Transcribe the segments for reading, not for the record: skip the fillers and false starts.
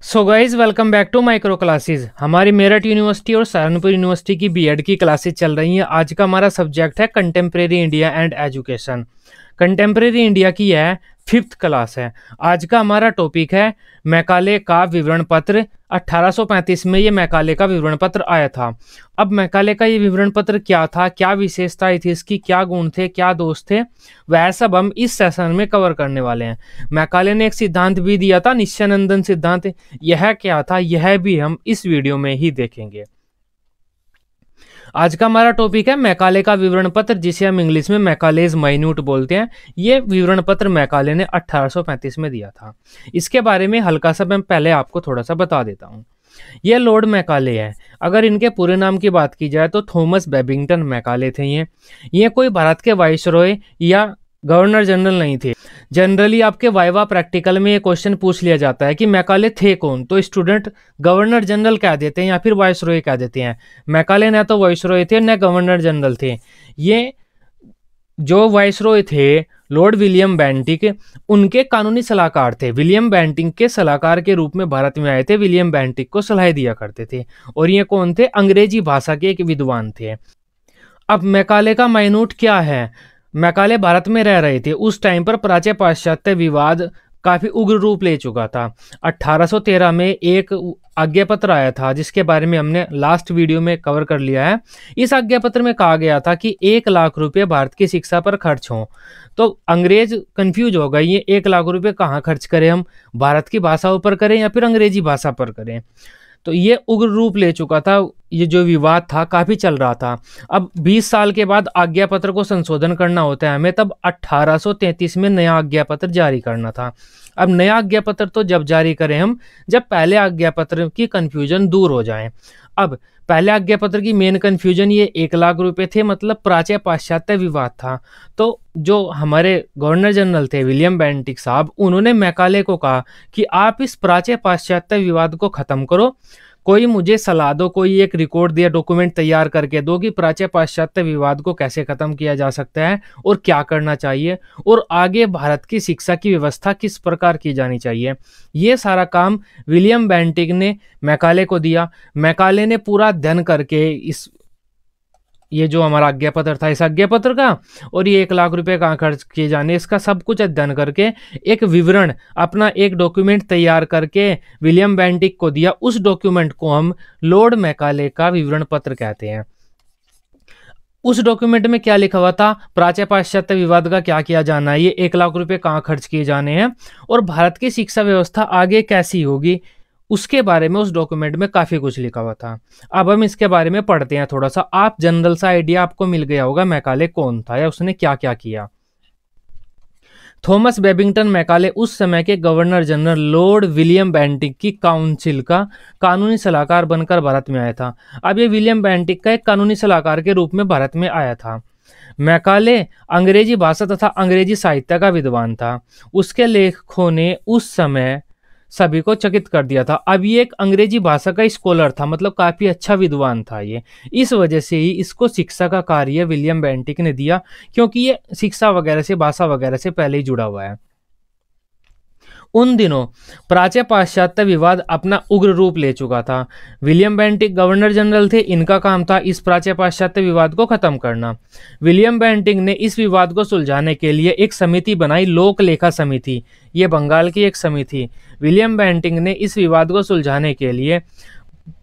So guys welcome back to micro classes. हमारी Meerut university और Saharanpur university की बीएड की क्लासेस चल रही हैं। आज का हमारा सब्जेक्ट है contemporary India and education. Contemporary India की है 5th क्लास है। आज का हमारा टॉपिक है मैकाले का विवरण पत्र। 1835 में ये मैकाले का विवरण पत्र आया था। अब मैकाले का ये विवरण पत्र क्या था, क्या विशेषताएं थी इसकी, क्या गुण थे, क्या दोष थे, वह सब हम इस सेशन में कवर करने वाले हैं। मैकाले ने एक सिद्धांत भी दिया था, निश्चयानंदन सिद्धांत। यह क्या था, यह भी हम इस वीडियो में ही देखेंगे। आज का हमारा टॉपिक है मैकाले का विवरण पत्र, जिसे हम इंग्लिश में मैकालेज माइन्यूट बोलते हैं। ये विवरण पत्र मैकाले ने 1835 में दिया था। इसके बारे में हल्का सा मैं पहले आपको थोड़ा सा बता देता हूँ। ये लॉर्ड मैकाले हैं। अगर इनके पूरे नाम की बात की जाए तो थॉमस बेबिंगटन मैकाले थे। ये कोई भारत के वाइसरॉय या गवर्नर जनरल नहीं थे। जनरली आपके वाइवा प्रैक्टिकल में ये क्वेश्चन पूछ लिया जाता है कि मैकाले थे कौन, तो स्टूडेंट गवर्नर जनरल कह देते हैं या फिर वाइसरॉय कह देते हैं। मैकाले न तो वाइसरॉय थे न गवर्नर जनरल थे। ये जो वाइसरॉय थे लॉर्ड विलियम बेंटिक, उनके कानूनी सलाहकार थे। विलियम बेंटिक के सलाहकार के रूप में भारत में आए थे। विलियम बेंटिक को सलाह दिया करते थे। और ये कौन थे? अंग्रेजी भाषा के एक विद्वान थे। अब मैकाले का माइन्यूट क्या है? मैकाले भारत में रह रहे थे। उस टाइम पर प्राच्य पाश्चात्य विवाद काफी उग्र रूप ले चुका था। 1813 में एक आज्ञा पत्र आया था, जिसके बारे में हमने लास्ट वीडियो में कवर कर लिया है। इस आज्ञा पत्र में कहा गया था कि 1 लाख रुपए भारत की शिक्षा पर खर्च हों। तो अंग्रेज कंफ्यूज हो गए, ये 1 लाख रुपए कहाँ खर्च करें, हम भारत की भाषाओं पर करें या फिर अंग्रेजी भाषा पर करें। तो ये उग्र रूप ले चुका था। ये जो विवाद था काफी चल रहा था। अब 20 साल के बाद आज्ञा पत्र को संशोधन करना होता है हमें, तब 1833 में नया आज्ञा पत्र जारी करना था। अब नया आज्ञा पत्र तो जब जारी करें हम, जब पहले आज्ञा पत्र की कंफ्यूजन दूर हो जाए। अब पहले आज्ञा पत्र की मेन कंफ्यूजन ये 1 लाख रुपए थे, मतलब प्राच्य पाश्चात्य विवाद था। तो जो हमारे गवर्नर जनरल थे विलियम बेंटिक साहब, उन्होंने मैकाले को कहा कि आप इस प्राच्य पाश्चात्य विवाद को खत्म करो, कोई मुझे सलाह दो, कोई एक रिकॉर्ड दिया डॉक्यूमेंट तैयार करके दो कि प्राच्य पाश्चात्य विवाद को कैसे खत्म किया जा सकता है और क्या करना चाहिए, और आगे भारत की शिक्षा की व्यवस्था किस प्रकार की जानी चाहिए। ये सारा काम विलियम बेंटिक ने मैकाले को दिया। मैकाले ने पूरा अध्ययन करके ये जो हमारा आज्ञा पत्र था, इस आज्ञा पत्र का और ये 1 लाख रुपए कहाँ खर्च किए जाने, इसका सब कुछ अध्ययन करके एक विवरण, अपना एक डॉक्यूमेंट तैयार करके विलियम बेंटिक को दिया। उस डॉक्यूमेंट को हम लॉर्ड मैकाले का विवरण पत्र कहते हैं। उस डॉक्यूमेंट में क्या लिखा हुआ था? प्राच्य पाश्चात्य विवाद का क्या किया जाना है, ये 1 लाख रुपए कहाँ खर्च किए जाने हैं, और भारत की शिक्षा व्यवस्था आगे कैसी होगी, उसके बारे में उस डॉक्यूमेंट में काफी कुछ लिखा हुआ था। अब हम इसके बारे में पढ़ते हैं थोड़ा सा। आप जनरल सा आइडिया आपको मिल गया होगा मैकाले कौन था या उसने क्या क्या किया। थॉमस बेबिंगटन मैकाले उस समय के governor general Lord William Bentinck की काउंसिल का कानूनी सलाहकार बनकर भारत में आया था। अब ये विलियम बेंटिक का एक कानूनी सलाहकार के रूप में भारत में आया था। मैकाले अंग्रेजी भाषा तथा अंग्रेजी साहित्य का विद्वान था। उसके लेखों ने उस समय सभी को चकित कर दिया था। अब ये एक अंग्रेजी भाषा का स्कॉलर था, मतलब काफी अच्छा विद्वान था ये। इस वजह से ही इसको शिक्षा का कार्य विलियम बेंटिक ने दिया, क्योंकि ये शिक्षा वगैरह से, भाषा वगैरह से पहले ही जुड़ा हुआ है। उन दिनों प्राच्य पाश्चात्य विवाद अपना उग्र रूप ले चुका था। विलियम बेंटिक गवर्नर जनरल थे, इनका काम था इस प्राच्य पाश्चात्य विवाद को खत्म करना। विलियम बेंटिक ने इस विवाद को सुलझाने के लिए एक समिति बनाई, लोक लेखा समिति। ये बंगाल की एक समिति। विलियम बेंटिक ने इस विवाद को सुलझाने के लिए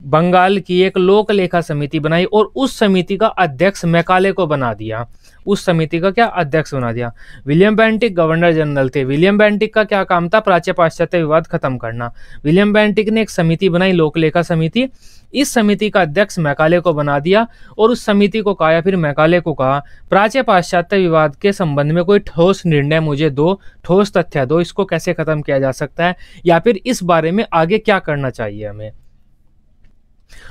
बंगाल की एक लोक लेखा समिति बनाई और उस समिति का अध्यक्ष मैकाले को बना दिया। उस समिति का क्या अध्यक्ष बना दिया। विलियम बेंटिक गवर्नर जनरल थे। विलियम बेंटिक का क्या काम था? प्राच्य पाश्चात्य विवाद खत्म करना। विलियम बेंटिक ने एक समिति बनाई, लोक लेखा समिति। इस समिति का अध्यक्ष मैकाले को बना दिया और उस समिति को कहा, या फिर मैकाले को कहा, प्राच्य पाश्चात्य विवाद के संबंध में कोई ठोस निर्णय मुझे दो, ठोस तथ्य दो, इसको कैसे खत्म किया जा सकता है या फिर इस बारे में आगे क्या करना चाहिए हमें।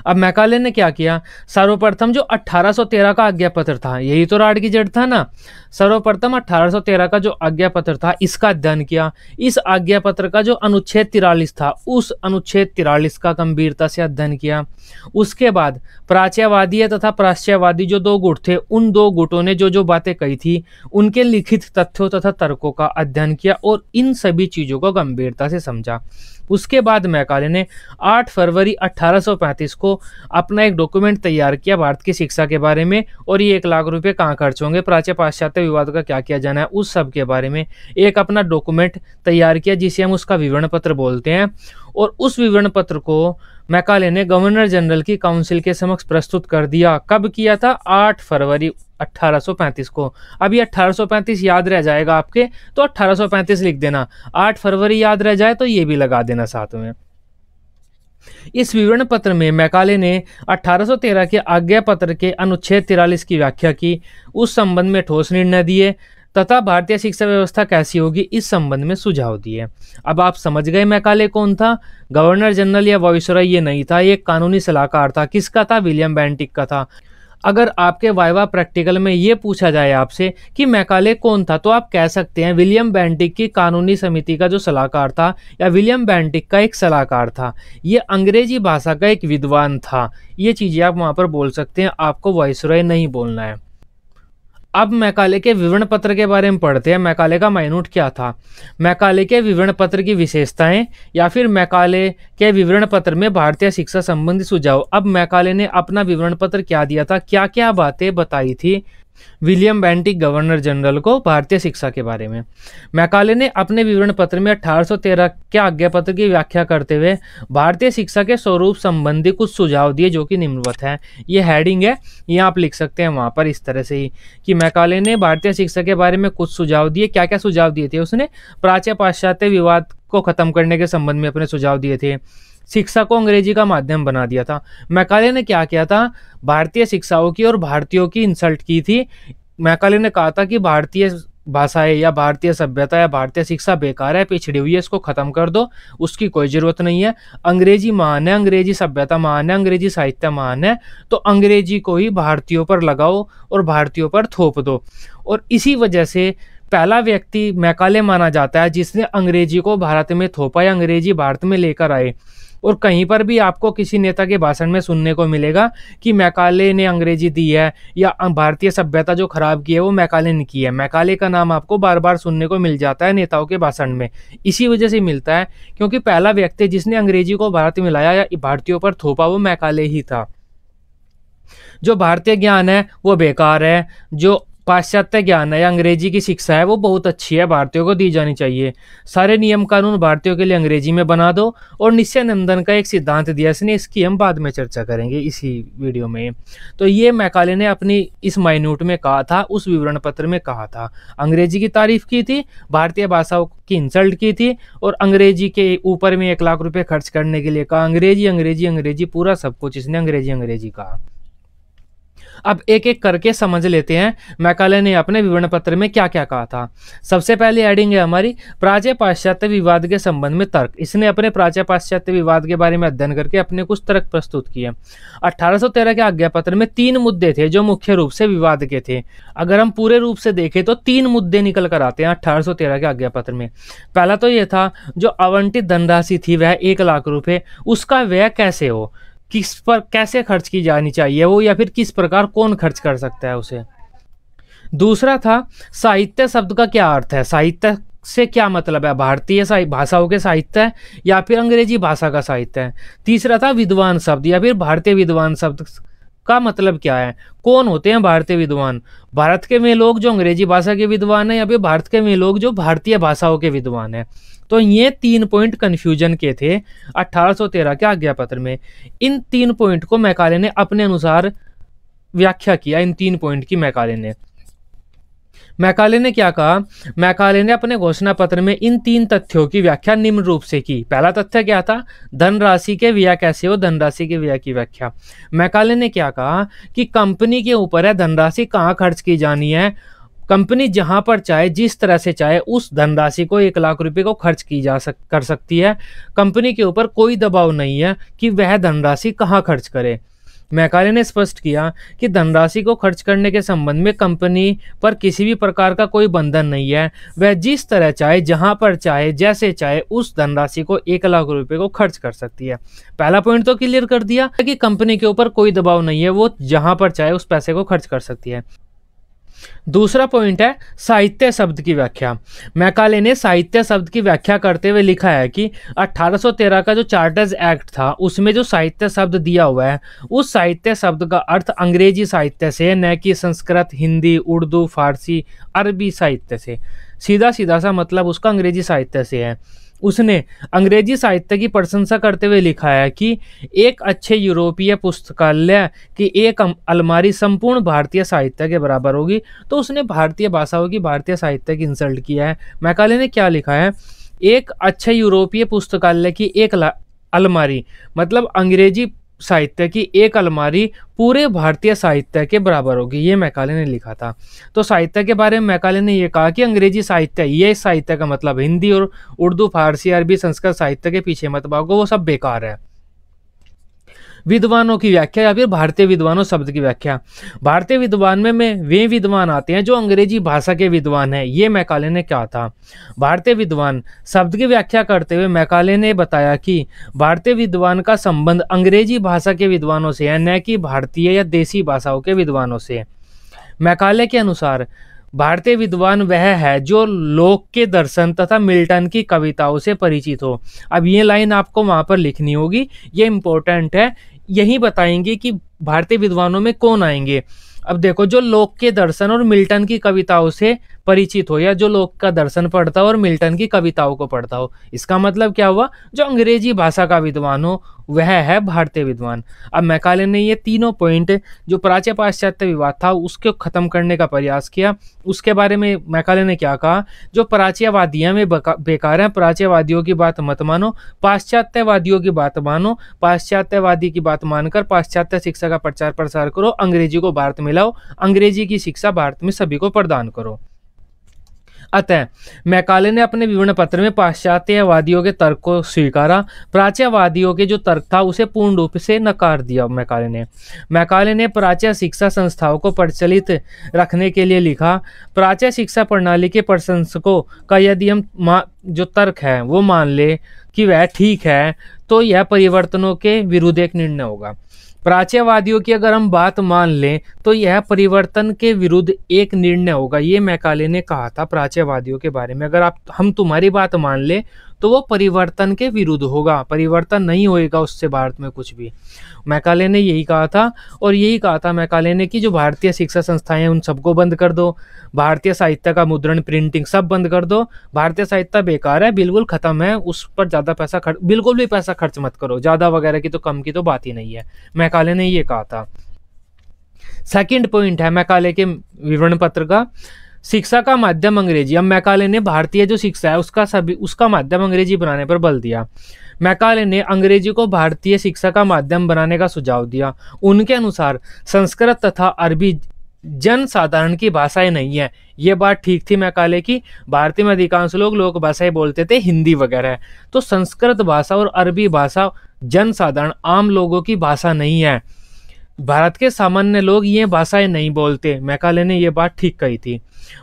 अब मैकाले ने क्या किया, सर्वप्रथम जो 1813 का आज्ञा पत्र था, यही तो राड की जड़ था ना। सर्वप्रथम 1813 का जो आज्ञा पत्र था इसका अध्ययन किया। इस आज्ञा पत्र का जो अनुच्छेद 43 था, उस अनुच्छेद 43 का गंभीरता से अध्ययन किया। उसके बाद प्राच्यवादी तथा प्राच्यवादी जो दो गुट थे, उन दो गुटों ने जो जो बातें कही थी उनके लिखित तथ्यों तथा तर्कों का अध्ययन किया और इन सभी चीजों को गंभीरता से समझा। उसके बाद मैकाले ने 8 फरवरी 1835 को अपना एक डॉक्यूमेंट तैयार किया भारत की शिक्षा के बारे में, और ये 1 लाख रुपए कहाँ खर्च होंगे, प्राच्य पाश्चात्य विवाद का क्या किया जाना है, उस सब के बारे में एक अपना डॉक्यूमेंट तैयार किया जिसे हम उसका विवरण पत्र बोलते हैं। और उस विवरण पत्र को मैकाले ने गवर्नर जनरल की काउंसिल के समक्ष प्रस्तुत कर दिया। कब किया था, 8 फरवरी 1835 को। अभी 1835 याद रह जाएगा आपके तो 1835 लिख देना, 8 फरवरी याद रह जाए तो ये भी लगा देना साथ में। इस विवरण पत्र में मैकाले ने 1813 के आज्ञा पत्र के अनुच्छेद 43 की व्याख्या की, उस संबंध में ठोस निर्णय दिए तथा भारतीय शिक्षा व्यवस्था कैसी होगी इस संबंध में सुझाव दिए। अब आप समझ गए मैकाले कौन था। गवर्नर जनरल या वाइसरॉय ये नहीं था, ये एक कानूनी सलाहकार था। किसका था, विलियम बेंटिक का था। अगर आपके वाइवा प्रैक्टिकल में ये पूछा जाए आपसे कि मैकाले कौन था, तो आप कह सकते हैं विलियम बेंटिक की कानूनी समिति का जो सलाहकार था, या विलियम बेंटिक का एक सलाहकार था। ये अंग्रेजी भाषा का एक विद्वान था। ये चीजें आप वहां पर बोल सकते हैं, आपको वाइसरॉय नहीं बोलना है। अब मैकाले के विवरण पत्र के बारे में पढ़ते हैं। मैकाले का माइन्यूट क्या था, मैकाले के विवरण पत्र की विशेषताएं, या फिर मैकाले के विवरण पत्र में भारतीय शिक्षा संबंधी सुझाव। अब मैकाले ने अपना विवरण पत्र क्या दिया था, क्या क्या बातें बताई थी विलियम बेंटिक गवर्नर जनरल को भारतीय शिक्षा के बारे में। मैकाले ने अपने विवरण पत्र में 1813 के आज्ञा पत्र की व्याख्या करते हुए भारतीय शिक्षा के स्वरूप संबंधी कुछ सुझाव दिए, जो कि निम्नवत है। ये हेडिंग है, ये आप लिख सकते हैं वहां पर इस तरह से ही कि मैकाले ने भारतीय शिक्षा के बारे में कुछ सुझाव दिए। क्या क्या सुझाव दिए थे उसने, प्राच्य पाश्चात्य विवाद को खत्म करने के संबंध में अपने सुझाव दिए थे, शिक्षा को अंग्रेजी का माध्यम बना दिया था। मैकाले ने क्या किया था, भारतीय शिक्षाओं की और भारतीयों की इंसल्ट की थी। मैकाले ने कहा था कि भारतीय भाषाएं या भारतीय सभ्यता या भारतीय शिक्षा बेकार है, पिछड़ी हुई है, इसको खत्म कर दो, उसकी कोई जरूरत नहीं है। अंग्रेजी महान है, अंग्रेजी सभ्यता महान है, अंग्रेजी साहित्य महान है, तो अंग्रेजी को ही भारतीयों पर लगाओ और भारतीयों पर थोप दो। और इसी वजह से पहला व्यक्ति मैकाले माना जाता है जिसने अंग्रेजी को भारत में थोपा या अंग्रेजी भारत में लेकर आए। और कहीं पर भी आपको किसी नेता के भाषण में सुनने को मिलेगा कि मैकाले ने अंग्रेजी दी है या भारतीय सभ्यता जो खराब की है वो मैकाले ने की है। मैकाले का नाम आपको बार बार सुनने को मिल जाता है नेताओं के भाषण में, इसी वजह से मिलता है क्योंकि पहला व्यक्ति जिसने अंग्रेजी को भारत में लाया या भारतीयों पर थोपा वो मैकाले ही था। जो भारतीय ज्ञान है वो बेकार है, जो पाश्चात्य ज्ञान है या अंग्रेजी की शिक्षा है वो बहुत अच्छी है, भारतीयों को दी जानी चाहिए। सारे नियम कानून भारतीयों के लिए अंग्रेजी में बना दो। और नित्यानंदन का एक सिद्धांत दिया इसने, इसकी हम बाद में चर्चा करेंगे इसी वीडियो में। तो ये मैकाले ने अपनी इस माइन्यूट में कहा था, उस विवरण पत्र में कहा था। अंग्रेजी की तारीफ की थी, भारतीय भाषाओं की इंसल्ट की थी और अंग्रेजी के ऊपर में 1 लाख रुपए खर्च करने के लिए कहा। अंग्रेजी अंग्रेजी अंग्रेजी, पूरा सब कुछ इसने अंग्रेजी अंग्रेजी कहा। अब एक एक करके समझ लेते हैं मैकाले ने अपने विवरण पत्र में क्या क्या कहा था। सबसे पहले हेडिंग है हमारी प्राच्य पाश्चात्य विवाद के संबंध में तर्क। इसने अपने प्राच्य पाश्चात्य विवाद के बारे में अध्ययन करके अपने कुछ तर्क प्रस्तुत किए। 1813 के आज्ञा पत्र में 3 मुद्दे थे जो मुख्य रूप से विवाद के थे। अगर हम पूरे रूप से देखें तो 3 मुद्दे निकल कर आते हैं 1813 के आज्ञा पत्र में। पहला तो यह था जो आवंटित धनराशि थी वह 1 लाख रुपए, उसका व्यय कैसे हो, किस पर कैसे खर्च की जानी चाहिए वो, या फिर किस प्रकार कौन खर्च कर सकता है उसे। दूसरा था साहित्य शब्द का क्या अर्थ है, साहित्य से क्या मतलब है, भारतीय भाषाओं के साहित्य है या फिर अंग्रेजी भाषा का साहित्य है। तीसरा था विद्वान शब्द या फिर भारतीय विद्वान शब्द का मतलब क्या है, कौन होते हैं भारतीय विद्वान, भारत के में लोग जो अंग्रेजी भाषा के विद्वान है या फिर भारत के में लोग जो भारतीय भाषाओं के विद्वान है। तो ये 3 पॉइंट कन्फ्यूजन के थे 1813 के आज्ञा पत्र में। इन 3 पॉइंट को मैकाले ने अपने अनुसार व्याख्या किया। इन 3 पॉइंट की मैकाले ने क्या कहा, मैकाले ने अपने घोषणा पत्र में इन 3 तथ्यों की व्याख्या निम्न रूप से की। पहला तथ्य क्या था, धनराशि के व्यय कैसे हो, धनराशि के व्यय की व्याख्या। मैकाले ने क्या कहा कि कंपनी के ऊपर है धनराशि कहाँ खर्च की जानी है, कंपनी जहां पर चाहे जिस तरह से चाहे उस धनराशि को 1 लाख रुपए को खर्च की कर सकती है। कंपनी के ऊपर कोई दबाव नहीं है कि वह धनराशि कहाँ खर्च करे। मैकाले ने स्पष्ट किया कि धनराशि को खर्च करने के संबंध में कंपनी पर किसी भी प्रकार का कोई बंधन नहीं है। वह जिस तरह चाहे, जहां पर चाहे, जैसे चाहे उस धनराशि को 1 लाख रुपए को खर्च कर सकती है। पहला पॉइंट तो क्लियर कर दिया कि कंपनी के ऊपर कोई दबाव नहीं है, वो जहां पर चाहे उस पैसे को खर्च कर सकती है। दूसरा पॉइंट है साहित्य शब्द की व्याख्या। मैकाले ने साहित्य शब्द की व्याख्या करते हुए लिखा है कि 1813 का जो चार्टर्स एक्ट था उसमें जो साहित्य शब्द दिया हुआ है, उस साहित्य शब्द का अर्थ अंग्रेजी साहित्य से, न कि संस्कृत, हिंदी, उर्दू, फारसी, अरबी साहित्य से। सीधा सीधा सा मतलब उसका अंग्रेजी साहित्य से है। उसने अंग्रेजी साहित्य की प्रशंसा करते हुए लिखा है कि एक अच्छे यूरोपीय पुस्तकालय की एक अलमारी संपूर्ण भारतीय साहित्य के बराबर होगी। तो उसने भारतीय भाषाओं की, भारतीय साहित्य की इंसल्ट किया है। मैकाले ने क्या लिखा है, एक अच्छे यूरोपीय पुस्तकालय की एक अलमारी, मतलब अंग्रेजी साहित्य की एक अलमारी पूरे भारतीय साहित्य के बराबर होगी, ये मैकाले ने लिखा था। तो साहित्य के बारे में मैकाले ने ये कहा कि अंग्रेजी साहित्य, ये साहित्य का मतलब हिंदी और उर्दू, फारसी, अरबी, संस्कृत साहित्य के पीछे मत भागो, वो सब बेकार है। विद्वानों की व्याख्या या फिर भारतीय विद्वानों शब्द की व्याख्या। भारतीय विद्वान में वे विद्वान आते हैं जो अंग्रेजी भाषा के विद्वान हैं, ये मैकाले ने कहा था। भारतीय विद्वान शब्द की व्याख्या करते हुए मैकाले ने बताया कि भारतीय विद्वान का संबंध अंग्रेजी भाषा के विद्वानों से है, न कि भारतीय या देसी भाषाओं के विद्वानों से। मैकाले के अनुसार भारतीय विद्वान वह है जो लोक के दर्शन तथा मिल्टन की कविताओं से परिचित हो। अब ये लाइन आपको वहां पर लिखनी होगी, ये इंपॉर्टेंट है। यही बताएंगे कि भारतीय विद्वानों में कौन आएंगे। अब देखो, जो लोक के दर्शन और मिल्टन की कविताओं से परिचित हो, या जो लोक का दर्शन पढ़ता हो और मिल्टन की कविताओं को पढ़ता हो, इसका मतलब क्या हुआ, जो अंग्रेजी भाषा का विद्वान हो वह है भारतीय विद्वान। अब मैकाले ने ये तीनों पॉइंट जो प्राच्य पाश्चात्य विवाद था उसको खत्म करने का प्रयास किया। उसके बारे में मैकाले ने क्या कहा, जो प्राच्यवादियां में बेकार हैं, प्राच्यवादियों की बात मत मानो, पाश्चात्यवादियों की बात मानो, पाश्चात्यवादी की बात मानकर पाश्चात्य शिक्षा का प्रचार प्रसार करो, अंग्रेजी को भारत में लाओ, अंग्रेजी की शिक्षा भारत में सभी को प्रदान करो। अतः मैकाले ने अपने विवरण पत्र में पाश्चात्यवादियों के तर्क को स्वीकारा, प्राच्यवादियों के जो तर्क था उसे पूर्ण रूप से नकार दिया। मैकाले ने प्राच्य शिक्षा संस्थाओं को प्रचलित रखने के लिए लिखा, प्राच्य शिक्षा प्रणाली के प्रशंसकों का यदि हम जो तर्क है वो मान ले कि वह ठीक है, तो यह परिवर्तनों के विरुद्ध एक निर्णय होगा। प्राच्यवादियों की अगर हम बात मान लें तो यह परिवर्तन के विरुद्ध एक निर्णय होगा, ये मैकाले ने कहा था प्राच्यवादियों के बारे में। अगर हम तुम्हारी बात मान ले तो वो परिवर्तन के विरुद्ध होगा, परिवर्तन नहीं होएगा उससे भारत में कुछ भी। मैकाले ने यही कहा था, और यही कहा था मैकाले ने कि जो भारतीय शिक्षा संस्थाएं हैं उन सबको बंद कर दो, भारतीय साहित्य का मुद्रण, प्रिंटिंग सब बंद कर दो, भारतीय साहित्य बेकार है, बिल्कुल खत्म है, उस पर ज़्यादा पैसा बिल्कुल भी पैसा खर्च मत करो, ज़्यादा वगैरह की तो कम की तो बात ही नहीं है। मैकाले ने ये कहा था। सेकंड पॉइंट है मैकाले के विवरण पत्र का, शिक्षा का माध्यम अंग्रेजी। अब मैकाले ने भारतीय जो शिक्षा है उसका माध्यम अंग्रेजी बनाने पर बल दिया। मैकाले ने अंग्रेजी को भारतीय शिक्षा का माध्यम बनाने का सुझाव दिया। उनके अनुसार संस्कृत तथा अरबी जन साधारण की भाषाएं नहीं है। ये बात ठीक थी मैकाले की, भारतीय में अधिकांश लोग लोक भाषाएं बोलते थे, हिंदी वगैरह, तो संस्कृत भाषा और अरबी भाषा जन साधारण आम लोगों की भाषा नहीं है। भारत के सामान्य लोग ये भाषाएं नहीं बोलते। मैकाले ने ये बात ठीक कही थी।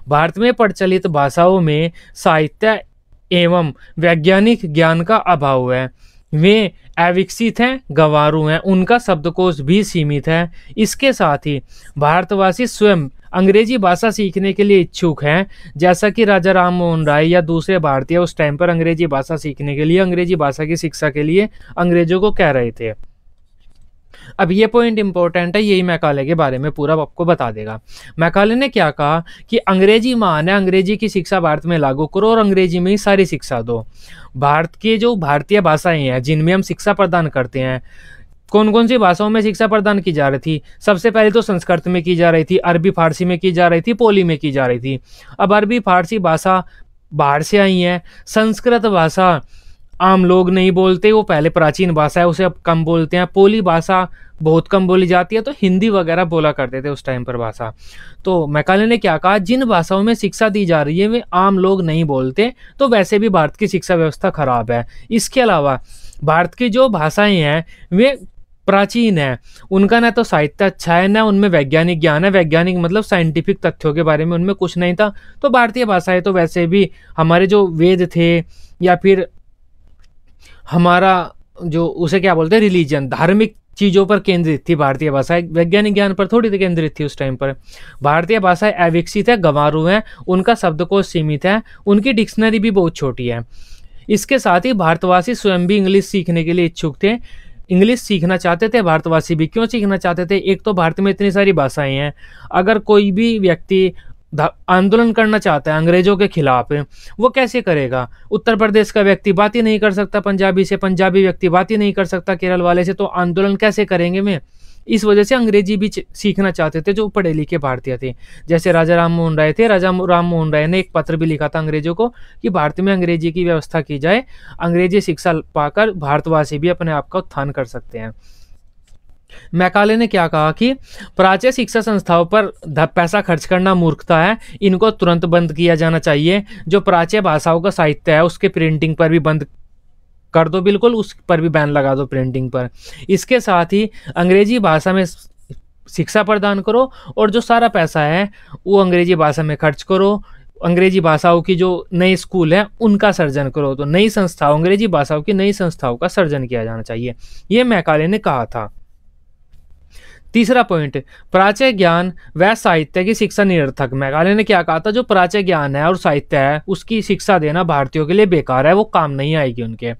भारत में प्रचलित भाषाओं में साहित्य एवं वैज्ञानिक ज्ञान का अभाव है, वे अविकसित हैं, गंवारू हैं, उनका शब्दकोश भी सीमित है। इसके साथ ही भारतवासी स्वयं अंग्रेजी भाषा सीखने के लिए इच्छुक हैं, जैसा कि राजा राम मोहन राय या दूसरे भारतीय उस टाइम पर अंग्रेजी भाषा सीखने के लिए, अंग्रेजी भाषा की शिक्षा के लिए अंग्रेजों को कह रहे थे। अब ये पॉइंट इंपॉर्टेंट है, यही मैकाले के बारे में पूरा आपको बता देगा। मैकाले ने क्या कहा कि अंग्रेजी महान है, अंग्रेजी की शिक्षा भारत में लागू करो और अंग्रेजी में ही सारी शिक्षा दो। भारत के जो भारतीय भाषाएं हैं जिनमें हम शिक्षा प्रदान करते हैं, कौन कौन सी भाषाओं में शिक्षा प्रदान की जा रही थी? सबसे पहले तो संस्कृत में की जा रही थी, अरबी फारसी में की जा रही थी, पोली में की जा रही थी। अब अरबी फारसी भाषा बाहर से आई है, संस्कृत भाषा आम लोग नहीं बोलते, वो पहले प्राचीन भाषा है उसे अब कम बोलते हैं। पोली भाषा बहुत कम बोली जाती है, तो हिंदी वगैरह बोला करते थे उस टाइम पर भाषा। तो मैकाले ने क्या कहा, जिन भाषाओं में शिक्षा दी जा रही है वे आम लोग नहीं बोलते, तो वैसे भी भारत की शिक्षा व्यवस्था खराब है। इसके अलावा भारत की जो भाषाएं हैं वे प्राचीन है, उनका ना तो साहित्य अच्छा है ना उनमें वैज्ञानिक ज्ञान है। वैज्ञानिक मतलब साइंटिफिक तथ्यों के बारे में उनमें कुछ नहीं था। तो भारतीय भाषाएं तो वैसे भी हमारे जो वेद थे या फिर हमारा जो उसे क्या बोलते हैं रिलीजन, धार्मिक चीज़ों पर केंद्रित थी भारतीय भाषाएं, वैज्ञानिक ज्ञान पर थोड़ी सी केंद्रित थी उस टाइम पर। भारतीय भाषाएं अविकसित है, गंवारू है, उनका शब्दकोश सीमित है, उनकी डिक्शनरी भी बहुत छोटी है। इसके साथ ही भारतवासी स्वयं भी इंग्लिश सीखने के लिए इच्छुक थे, इंग्लिश सीखना चाहते थे। भारतवासी भी क्यों सीखना चाहते थे, एक तो भारत में इतनी सारी भाषाएं हैं, अगर कोई भी व्यक्ति आंदोलन करना चाहता है अंग्रेजों के खिलाफ, वो कैसे करेगा। उत्तर प्रदेश का व्यक्ति बात ही नहीं कर सकता पंजाबी से, पंजाबी व्यक्ति बात ही नहीं कर सकता केरल वाले से, तो आंदोलन कैसे करेंगे मैं। इस वजह से अंग्रेजी भी सीखना चाहते थे जो पढ़े लिखे भारतीय थे। जैसे राजा राम मोहन राय थे, राजा राम मोहन राय ने एक पत्र भी लिखा था अंग्रेजों को कि भारत में अंग्रेजी की व्यवस्था की जाए, अंग्रेजी शिक्षा पाकर भारतवासी भी अपने आप का उत्थान कर सकते हैं। मैकाले ने क्या कहा कि प्राच्य शिक्षा संस्थाओं पर पैसा खर्च करना मूर्खता है, इनको तुरंत बंद किया जाना चाहिए। जो प्राच्य भाषाओं का साहित्य है उसके प्रिंटिंग पर भी बंद कर दो, बिल्कुल उस पर भी बैन लगा दो प्रिंटिंग पर। इसके साथ ही अंग्रेजी भाषा में शिक्षा प्रदान करो और जो सारा पैसा है वो अंग्रेजी भाषा में खर्च करो। अंग्रेजी भाषाओं की जो नए स्कूल है उनका सर्जन करो, तो नई संस्थाओं, अंग्रेजी भाषाओं की नई संस्थाओं का सर्जन किया जाना चाहिए, ये मैकाले ने कहा था। तीसरा पॉइंट, प्राच्य ज्ञान व साहित्य की शिक्षा निरर्थक। मैकाले ने क्या कहा था, जो प्राच्य ज्ञान है और साहित्य है उसकी शिक्षा देना भारतीयों के लिए बेकार है, वो काम नहीं आएगी उनके।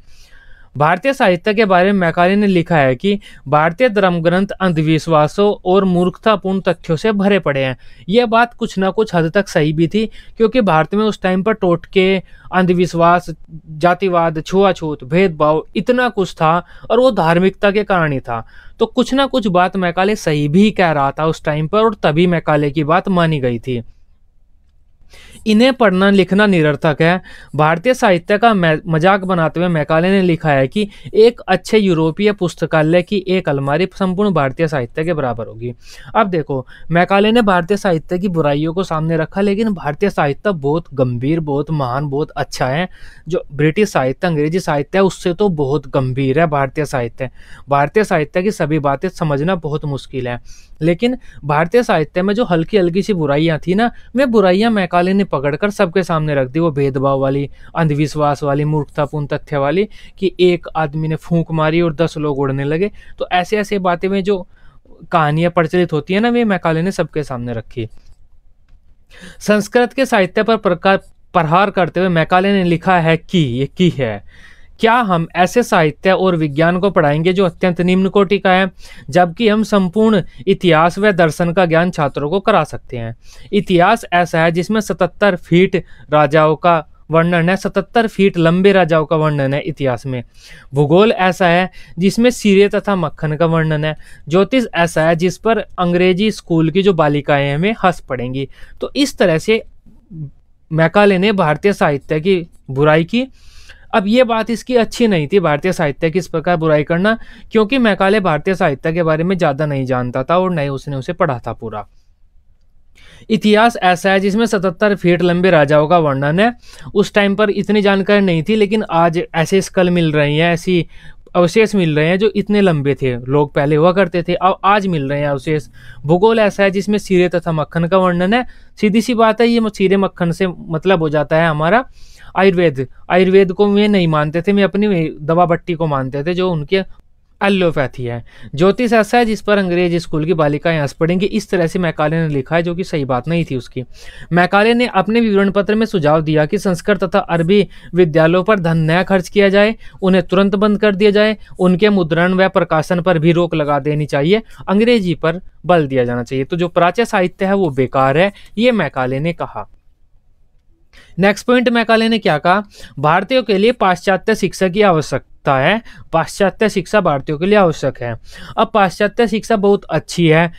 भारतीय साहित्य के बारे में मैकाले ने लिखा है कि भारतीय धर्म ग्रंथ अंधविश्वासों और मूर्खतापूर्ण तथ्यों से भरे पड़े हैं। यह बात कुछ ना कुछ हद तक सही भी थी, क्योंकि भारत में उस टाइम पर टोटके, अंधविश्वास, जातिवाद, छुआछूत, भेदभाव इतना कुछ था और वो धार्मिकता के कारण ही था। तो कुछ ना कुछ बात मैकाले सही भी कह रहा था उस टाइम पर, और तभी मैकाले की बात मानी गई थी। इन्हें पढ़ना लिखना निरर्थक है। भारतीय साहित्य का मजाक बनाते हुए मैकाले ने लिखा है कि एक अच्छे यूरोपीय पुस्तकालय की एक अलमारी संपूर्ण भारतीय साहित्य के बराबर होगी। अब देखो, मैकाले ने भारतीय साहित्य की बुराइयों को सामने रखा, लेकिन भारतीय साहित्य बहुत गंभीर, बहुत महान, बहुत अच्छा है। जो ब्रिटिश साहित्य, अंग्रेजी साहित्य है उससे तो बहुत गंभीर है भारतीय साहित्य। भारतीय साहित्य की सभी बातें समझना बहुत मुश्किल है, लेकिन भारतीय साहित्य में जो हल्की हल्की सी बुराइयां थी ना, वे बुराइयां मैकाले ने पकड़कर सबके सामने रख दी। वो भेदभाव वाली, अंधविश्वास वाली, मूर्खतापूर्ण तथ्य वाली, कि एक आदमी ने फूंक मारी और 10 लोग उड़ने लगे। तो ऐसे ऐसे बातें में जो कहानियां प्रचलित होती है ना, वे मैकाले ने सबके सामने रखी। संस्कृत के साहित्य पर प्रहार करते हुए मैकाले ने लिखा है कि ये की है, क्या हम ऐसे साहित्य और विज्ञान को पढ़ाएंगे जो अत्यंत निम्न कोटि का है, जबकि हम संपूर्ण इतिहास व दर्शन का ज्ञान छात्रों को करा सकते हैं। इतिहास ऐसा है जिसमें 77 फीट राजाओं का वर्णन है, 77 फीट लंबे राजाओं का वर्णन है इतिहास में। भूगोल ऐसा है जिसमें सिरे तथा मक्खन का वर्णन है। ज्योतिष ऐसा है जिस पर अंग्रेजी स्कूल की जो बालिकाएं हमें हंस पड़ेंगी। तो इस तरह से मैकाले ने भारतीय साहित्य की बुराई की। अब ये बात इसकी अच्छी नहीं थी भारतीय साहित्य की इस प्रकार बुराई करना, क्योंकि मैकाले भारतीय साहित्य के बारे में ज़्यादा नहीं जानता था और नहीं उसने उसे पढ़ा था पूरा। इतिहास ऐसा है जिसमें 77 फीट लंबे राजाओं का वर्णन है। उस टाइम पर इतनी जानकारी नहीं थी, लेकिन आज ऐसे स्कल मिल रही हैं, ऐसी अवशेष मिल रहे हैं जो इतने लंबे थे, लोग पहले हुआ करते थे, अब आज मिल रहे हैं अवशेष। भूगोल ऐसा है जिसमें सिरे तथा मक्खन का वर्णन है। सीधी सी बात है, ये सिरे मक्खन से मतलब हो जाता है हमारा आयुर्वेद। आयुर्वेद को वे नहीं मानते थे, वे अपनी दवा बट्टी को मानते थे जो उनके एलोपैथी है। ज्योतिष ऐसा है जिस पर अंग्रेजी स्कूल की बालिकाएं हंस पड़ेंगी। इस तरह से मैकाले ने लिखा है, जो कि सही बात नहीं थी उसकी। मैकाले ने अपने विवरण पत्र में सुझाव दिया कि संस्कृत तथा अरबी विद्यालयों पर धन नया खर्च किया जाए, उन्हें तुरंत बंद कर दिया जाए, उनके मुद्रण व प्रकाशन पर भी रोक लगा देनी चाहिए, अंग्रेजी पर बल दिया जाना चाहिए। तो जो प्राच्य साहित्य है वो बेकार है, ये मैकाले ने कहा। नेक्स्ट पॉइंट मैकाले ने क्या कहा, भारतीयों के लिए पाश्चात्य शिक्षा की आवश्यकता है। पाश्चात्य शिक्षा भारतीयों के लिए आवश्यक है। अब पाश्चात्य शिक्षा बहुत अच्छी है,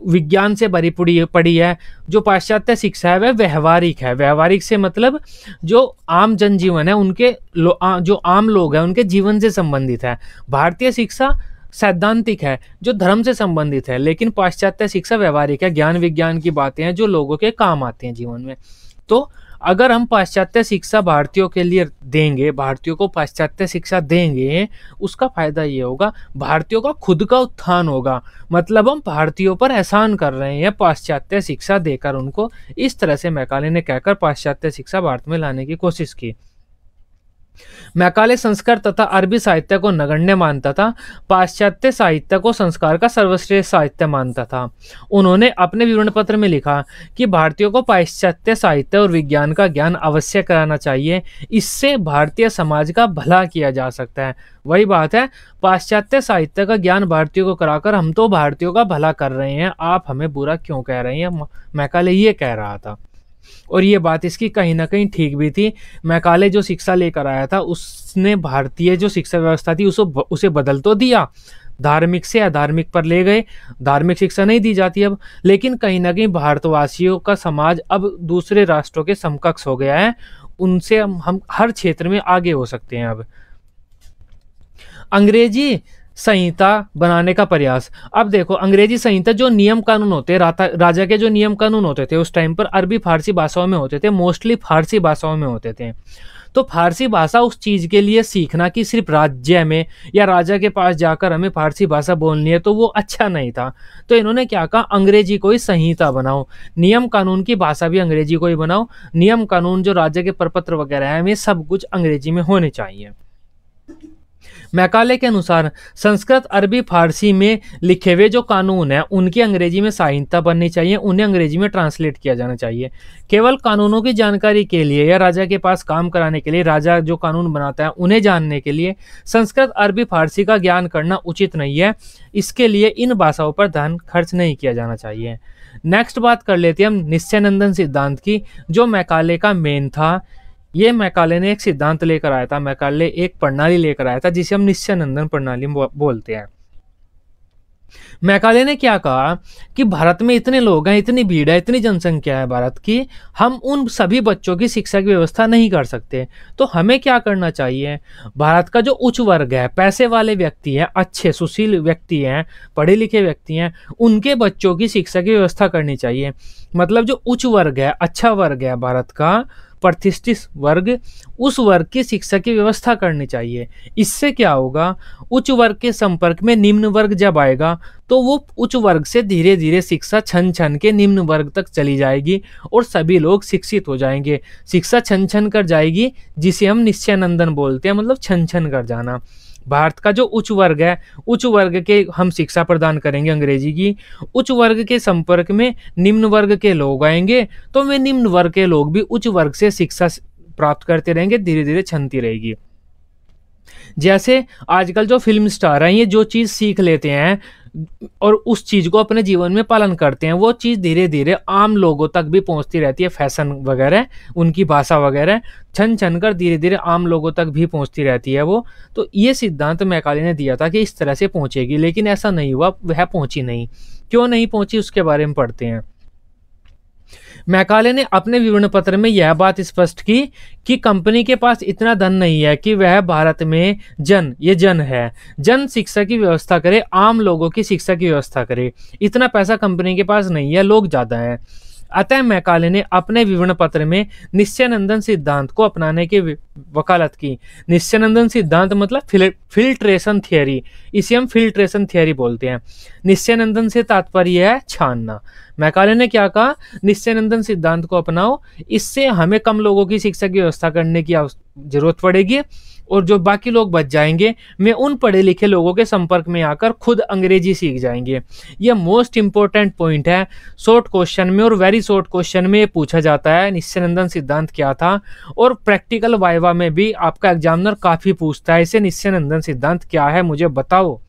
विज्ञान से भरी पड़ी है। जो पाश्चात्य शिक्षा है वह व्यवहारिक है। व्यवहारिक से मतलब जो आम जनजीवन है उनके जो आम लोग हैं उनके जीवन से संबंधित है। भारतीय शिक्षा सैद्धांतिक है जो धर्म से संबंधित है, लेकिन पाश्चात्य शिक्षा व्यवहारिक है, ज्ञान विज्ञान की बातें हैं जो लोगों के काम आती हैं जीवन में। तो अगर हम पाश्चात्य शिक्षा भारतीयों के लिए देंगे, भारतीयों को पाश्चात्य शिक्षा देंगे, उसका फायदा ये होगा भारतीयों का खुद का उत्थान होगा। मतलब हम भारतीयों पर एहसान कर रहे हैं पाश्चात्य शिक्षा देकर उनको। इस तरह से मैकाले ने कहकर पाश्चात्य शिक्षा भारत में लाने की कोशिश की। मैकाले संस्कृत तथा अरबी साहित्य को नगण्य मानता था, पाश्चात्य साहित्य को संस्कार का सर्वश्रेष्ठ साहित्य मानता था। उन्होंने अपने विवरण पत्र में लिखा कि भारतीयों को पाश्चात्य साहित्य और विज्ञान का ज्ञान अवश्य कराना चाहिए, इससे भारतीय समाज का भला किया जा सकता है। वही बात है, पाश्चात्य साहित्य का ज्ञान भारतीयों को कराकर हम तो भारतीयों का भला कर रहे हैं, आप हमें बुरा क्यों कह रहे हैं, मैकाले ये कह रहा था। और ये बात इसकी कहीं ना कहीं ठीक भी थी। मैकाले जो शिक्षा लेकर आया था उसने भारतीय जो शिक्षा व्यवस्था थी उसे बदल तो दिया, धार्मिक से अधार्मिक पर ले गए, धार्मिक शिक्षा नहीं दी जाती अब, लेकिन कहीं ना कहीं भारतवासियों का समाज अब दूसरे राष्ट्रों के समकक्ष हो गया है, उनसे हम हर क्षेत्र में आगे हो सकते हैं। अब अंग्रेजी संहिता बनाने का प्रयास। अब देखो अंग्रेजी संहिता जो नियम कानून होते हैं, राजा के जो नियम कानून होते थे उस टाइम पर अरबी फारसी भाषाओं में होते थे, मोस्टली फारसी भाषाओं में होते थे। तो फारसी भाषा उस चीज के लिए सीखना कि सिर्फ राज्य में या राजा के पास जाकर हमें फारसी भाषा बोलनी है, तो वो अच्छा नहीं था। तो इन्होंने क्या कहा, अंग्रेजी को ही संहिता बनाओ, नियम कानून की भाषा भी अंग्रेजी को ही बनाओ, नियम कानून जो राजा के प्रपत्र वगैरह है, सब कुछ अंग्रेजी में होने चाहिए। मैकाले के अनुसार संस्कृत अरबी फारसी में लिखे हुए जो कानून हैं उनकी अंग्रेजी में संहिता बननी चाहिए, उन्हें अंग्रेजी में ट्रांसलेट किया जाना चाहिए। केवल कानूनों की जानकारी के लिए या राजा के पास काम कराने के लिए, राजा जो कानून बनाता है उन्हें जानने के लिए संस्कृत अरबी फारसी का ज्ञान करना उचित नहीं है। इसके लिए इन भाषाओं पर धन खर्च नहीं किया जाना चाहिए। नेक्स्ट बात कर लेते हैं हम निश्चयानंदन सिद्धांत की, जो मैकाले का मेन था। ये मैकाले ने एक सिद्धांत लेकर आया था, मैकाले एक प्रणाली लेकर आया था जिसे हम निश्चयानंदन प्रणाली बोलते हैं। मैकाले ने क्या कहा कि भारत में इतने लोग हैं, इतनी भीड़ है, इतनी जनसंख्या है भारत की, हम उन सभी बच्चों की शिक्षा की व्यवस्था नहीं कर सकते। तो हमें क्या करना चाहिए, भारत का जो उच्च वर्ग है, पैसे वाले व्यक्ति हैं, अच्छे सुशील व्यक्ति हैं, पढ़े लिखे व्यक्ति हैं, उनके बच्चों की शिक्षा की व्यवस्था करनी चाहिए। मतलब जो उच्च वर्ग है, अच्छा वर्ग है भारत का, प्रतिष्ठित वर्ग, उस वर्ग की शिक्षा की व्यवस्था करनी चाहिए। इससे क्या होगा, उच्च वर्ग के संपर्क में निम्न वर्ग जब आएगा तो वो उच्च वर्ग से धीरे धीरे शिक्षा छन छन के निम्न वर्ग तक चली जाएगी और सभी लोग शिक्षित हो जाएंगे। शिक्षा छन छन कर जाएगी जिसे हम निश्चयानंदन बोलते हैं, मतलब छन छन कर जाना। भारत का जो उच्च वर्ग है, उच्च वर्ग के हम शिक्षा प्रदान करेंगे अंग्रेजी की, उच्च वर्ग के संपर्क में निम्न वर्ग के लोग आएंगे तो वे निम्न वर्ग के लोग भी उच्च वर्ग से शिक्षा प्राप्त करते रहेंगे, धीरे धीरे छनती रहेगी। जैसे आजकल जो फिल्म स्टार हैं, ये जो चीज़ सीख लेते हैं और उस चीज़ को अपने जीवन में पालन करते हैं, वो चीज़ धीरे धीरे आम लोगों तक भी पहुंचती रहती है। फैशन वगैरह, उनकी भाषा वगैरह छन छन कर धीरे धीरे आम लोगों तक भी पहुंचती रहती है वो। तो ये सिद्धांत मैकाले ने दिया था कि इस तरह से पहुंचेगी, लेकिन ऐसा नहीं हुआ, वह पहुंची नहीं। क्यों नहीं पहुंची उसके बारे में पढ़ते हैं। मैकाले ने अपने विवरण पत्र में यह बात स्पष्ट की कि कंपनी के पास इतना धन नहीं है कि वह भारत में जन है, जन शिक्षा की व्यवस्था करे, आम लोगों की शिक्षा की व्यवस्था करे। इतना पैसा कंपनी के पास नहीं है, लोग ज्यादा हैं। अतः मैकाले ने अपने विवरण पत्र में निश्चयानंदन सिद्धांत को अपनाने की वकालत की। निश्चयानंदन सिद्धांत मतलब फिल्ट्रेशन थियरी, इसे हम फिल्ट्रेशन थियरी बोलते हैं। निश्चयानंदन से तात्पर्य है छानना। मैकाले ने क्या कहा, निश्चयानंदन सिद्धांत को अपनाओ, इससे हमें कम लोगों की शिक्षा की व्यवस्था करने की जरूरत पड़ेगी और जो बाकी लोग बच जाएंगे वे उन पढ़े लिखे लोगों के संपर्क में आकर खुद अंग्रेजी सीख जाएंगे। यह मोस्ट इंपॉर्टेंट पॉइंट है, शॉर्ट क्वेश्चन में और वेरी शॉर्ट क्वेश्चन में पूछा जाता है निश्चयानंदन सिद्धांत क्या था, और प्रैक्टिकल वाइवा में भी आपका एग्जामिनर काफी पूछता है, इसे निश्चयानंदन सिद्धांत क्या है मुझे बताओ।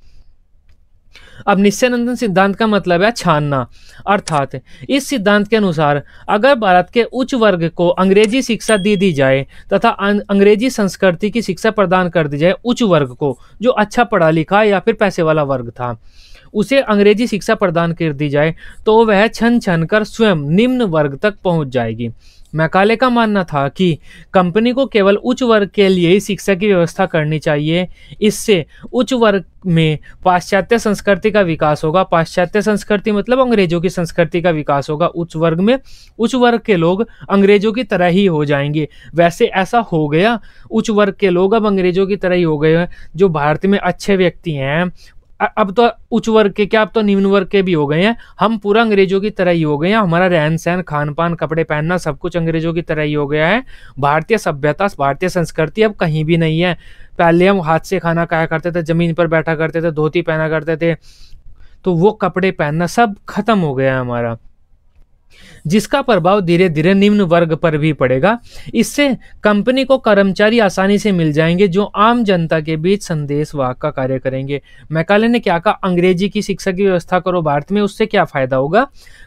अब निश्चयानंदन सिद्धांत का मतलब है छानना, अर्थात इस सिद्धांत के अनुसार अगर भारत के उच्च वर्ग को अंग्रेजी शिक्षा दी जाए तथा अंग्रेजी संस्कृति की शिक्षा प्रदान कर दी जाए, उच्च वर्ग को जो अच्छा पढ़ा लिखा या फिर पैसे वाला वर्ग था उसे अंग्रेजी शिक्षा प्रदान कर दी जाए, तो वह छन छन कर स्वयं निम्न वर्ग तक पहुंच जाएगी। मैकाले का मानना था कि कंपनी को केवल उच्च वर्ग के लिए ही शिक्षा की व्यवस्था करनी चाहिए। इससे उच्च वर्ग में पाश्चात्य संस्कृति का विकास होगा। पाश्चात्य संस्कृति मतलब अंग्रेजों की संस्कृति का विकास होगा। उच्च वर्ग में उच्च वर्ग के लोग अंग्रेजों की तरह ही हो जाएंगे। वैसे ऐसा हो गया, उच्च वर्ग के लोग अब अंग्रेजों की तरह ही हो गए हैं। जो भारत में अच्छे व्यक्ति हैं अब तो उच्च वर्ग के क्या, अब तो निम्न वर्ग के भी हो गए हैं। हम पूरा अंग्रेजों की तरह ही हो गए हैं। हमारा रहन सहन, खान पान, कपड़े पहनना सब कुछ अंग्रेजों की तरह ही हो गया है। भारतीय सभ्यता, भारतीय संस्कृति अब कहीं भी नहीं है। पहले हम हाथ से खाना खाया करते थे, जमीन पर बैठा करते थे, धोती पहना करते थे, तो वो कपड़े पहनना सब खत्म हो गया है हमारा, जिसका प्रभाव धीरे धीरे निम्न वर्ग पर भी पड़ेगा। इससे कंपनी को कर्मचारी आसानी से मिल जाएंगे जो आम जनता के बीच संदेश वाहक का कार्य करेंगे। मैकाले ने क्या कहा, अंग्रेजी की शिक्षा की व्यवस्था करो भारत में, उससे क्या फायदा होगा,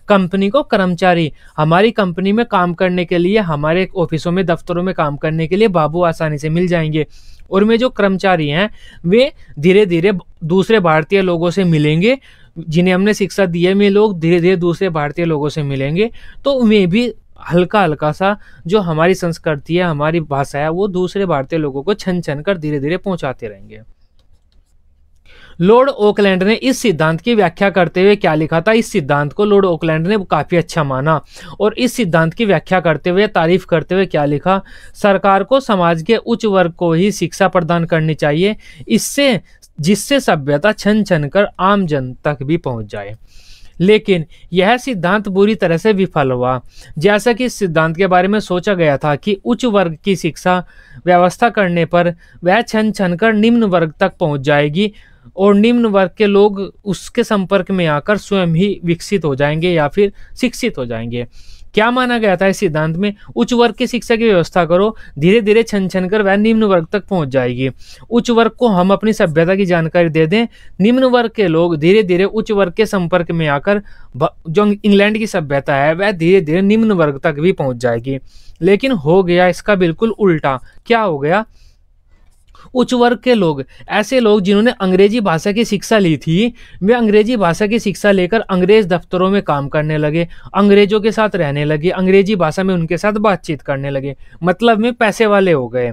कंपनी को कर्मचारी, हमारी कंपनी में काम करने के लिए, हमारे ऑफिसों में, दफ्तरों में काम करने के लिए बाबू आसानी से मिल जाएंगे। और में जो कर्मचारी हैं वे धीरे धीरे दूसरे भारतीय लोगों से मिलेंगे, जिन्हें हमने शिक्षा दी है, वे लोग धीरे धीरे दूसरे भारतीय लोगों से मिलेंगे, तो वे भी हल्का हल्का सा जो हमारी संस्कृति है, हमारी भाषा है, वो दूसरे भारतीय लोगों को छन छन कर धीरे धीरे पहुंचाते रहेंगे। लॉर्ड ऑकलैंड ने इस सिद्धांत की व्याख्या करते हुए क्या लिखा था, इस सिद्धांत को लॉर्ड ऑकलैंड ने काफी अच्छा माना और इस सिद्धांत की व्याख्या करते हुए, तारीफ करते हुए क्या लिखा, सरकार को समाज के उच्च वर्ग को ही शिक्षा प्रदान करनी चाहिए, इससे जिससे सभ्यता छन छन कर आम जन तक भी पहुंच जाए। लेकिन यह सिद्धांत बुरी तरह से विफल हुआ। जैसा कि इस सिद्धांत के बारे में सोचा गया था कि उच्च वर्ग की शिक्षा व्यवस्था करने पर वह छन छन कर निम्न वर्ग तक पहुंच जाएगी और निम्न वर्ग के लोग उसके संपर्क में आकर स्वयं ही विकसित हो जाएंगे या फिर शिक्षित हो जाएंगे। क्या माना गया था इस सिद्धांत में, उच्च वर्ग की शिक्षा की व्यवस्था करो, धीरे धीरे छन छन कर वह निम्न वर्ग तक पहुंच जाएगी। उच्च वर्ग को हम अपनी सभ्यता की जानकारी दे दें, निम्न वर्ग के लोग धीरे धीरे उच्च वर्ग के संपर्क में आकर जो इंग्लैंड की सभ्यता है वह धीरे धीरे निम्न वर्ग तक भी पहुंच जाएगी। लेकिन हो गया इसका बिल्कुल उल्टा। क्या हो गया, उच्च वर्ग के लोग, ऐसे लोग जिन्होंने अंग्रेजी भाषा की शिक्षा ली थी, वे अंग्रेजी भाषा की शिक्षा लेकर अंग्रेज दफ्तरों में काम करने लगे, अंग्रेजों के साथ रहने लगे, अंग्रेजी भाषा में उनके साथ बातचीत करने लगे, मतलब में पैसे वाले हो गए,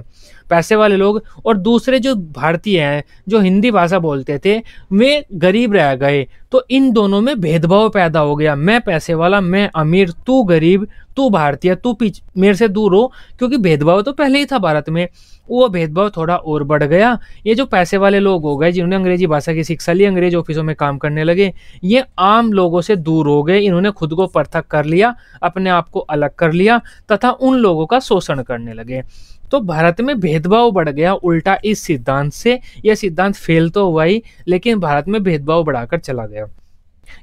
पैसे वाले लोग। और दूसरे जो भारतीय हैं जो हिंदी भाषा बोलते थे वे गरीब रह गए। तो इन दोनों में भेदभाव पैदा हो गया, मैं पैसे वाला, मैं अमीर, तू गरीब, तू भारतीय, तू मेरे से दूर हो, क्योंकि भेदभाव तो पहले ही था भारत में, वो भेदभाव थोड़ा और बढ़ गया। ये जो पैसे वाले लोग हो गए जिन्होंने अंग्रेजी भाषा की शिक्षा ली, अंग्रेज ऑफिसों में काम करने लगे, ये आम लोगों से दूर हो गए, इन्होंने खुद को पृथक कर लिया, अपने आप को अलग कर लिया तथा उन लोगों का शोषण करने लगे। तो भारत में भेदभाव बढ़ गया उल्टा इस सिद्धांत से। यह सिद्धांत फेल तो हुआ ही, लेकिन भारत में भेदभाव बढ़ाकर चला गया।